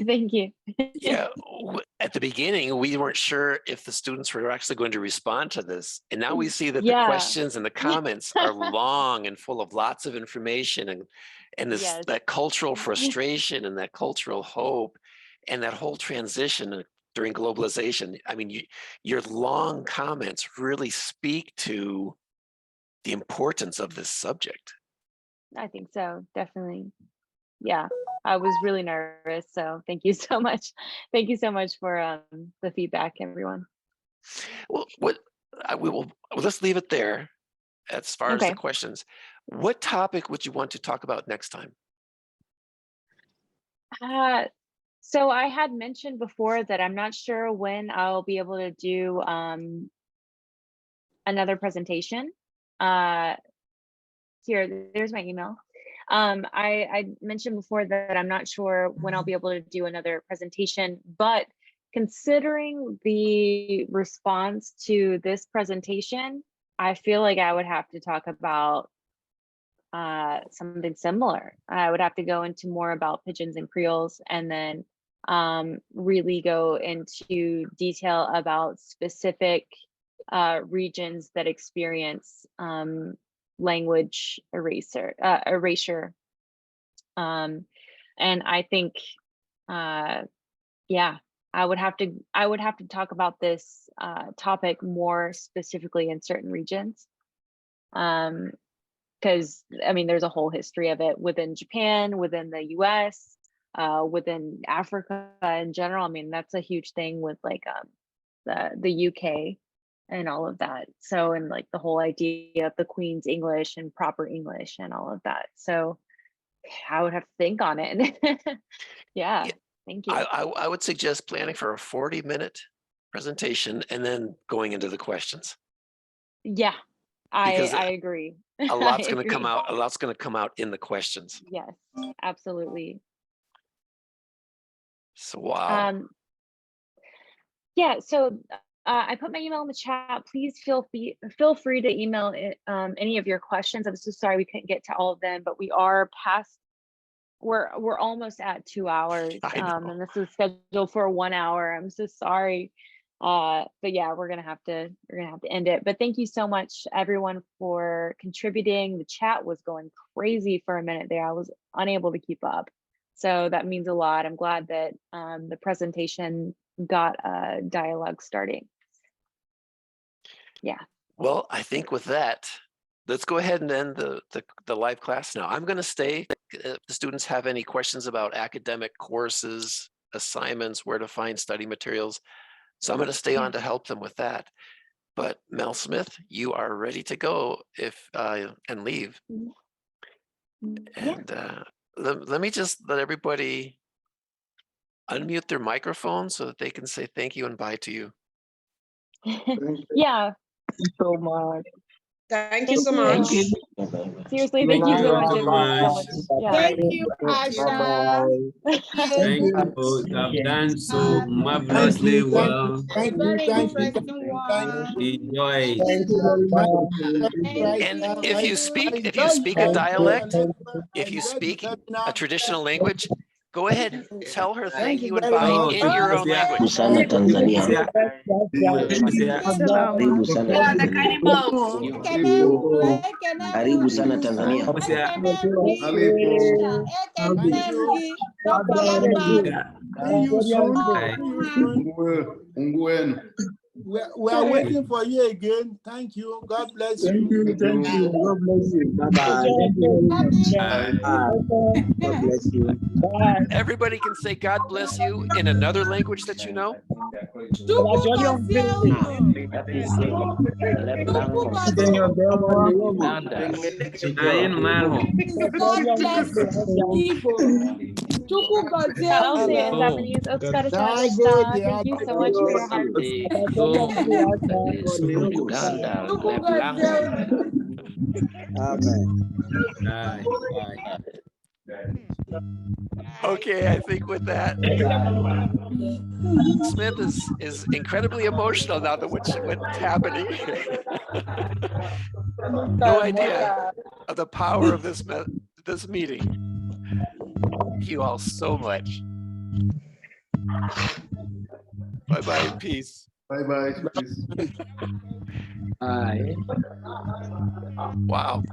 Thank you.
Yeah, at the beginning, we weren't sure if the students were actually going to respond to this. And now we see that the questions and the comments are long and full of lots of information, and this that cultural frustration and that cultural hope and that whole transition during globalization. I mean, your long comments really speak to the importance of this subject.
I think so, definitely. Yeah, I was really nervous, so thank you so much. Thank you so much for the feedback, everyone.
Well, let's leave it there as far as the questions. What topic would you want to talk about next time?
So I had mentioned before that I'm not sure when I'll be able to do another presentation. Here, there's my email. I mentioned before that I'm not sure when I'll be able to do another presentation, but considering the response to this presentation, I feel like I would have to talk about something similar. I would have to go into more about pigeons and creoles, and then really go into detail about specific regions that experience language erasure. And I think, yeah, I would have to talk about this topic more specifically in certain regions. Because I mean, there's a whole history of it within Japan, within the US, within Africa in general. I mean, that's a huge thing with like the UK and all of that. So, and like the whole idea of the Queen's English and proper English and all of that. So I would have to think on it. Yeah, thank you.
I would suggest planning for a 40-minute presentation and then going into the questions.
Yeah, I agree.
A lot's going to come out. A lot's going to come out in the questions.
Yes, absolutely.
So wow.
Yeah. So I put my email in the chat. Please feel free to email any of your questions. I'm so sorry we couldn't get to all of them, but we are past. We're almost at 2 hours, and this is scheduled for 1 hour. I'm so sorry. But yeah, we're gonna have to end it. But thank you so much, everyone, for contributing. The chat was going crazy for a minute there. I was unable to keep up, so that means a lot. I'm glad that the presentation got a dialogue starting. Yeah.
Well, I think with that, let's go ahead and end the live class now. I'm going to stay. If the students have any questions about academic courses, assignments, where to find study materials, So I'm going to stay on to help them with that. But Mel Smith, you are ready to go if and leave. And let me just let everybody unmute their microphone so that they can say thank you and bye to you.
Yeah.
Thank you so much.
Thank you so much.
Seriously, thank you so much. It was so much. Yeah.
Thank you, Asha.
Thank you. You have done so marvelously well.
Very interesting one.
Enjoy.
And if you speak a dialect, if you speak a traditional language, go ahead and tell her thank you and bye in your own language.
Busana Tanzania. Karibu sana Tanzania.
We are waiting for you again. Thank you. God bless you.
Thank you. God bless you. Bye-bye. God bless you.
Everybody can say God bless you in another language that you know.
Thank you so much for your heart.
Okay, I think with that, Smith is incredibly emotional now that what's happening. No idea of the power of this meeting. Thank you all so much. Bye-bye and peace.
Bye-bye.
Wow.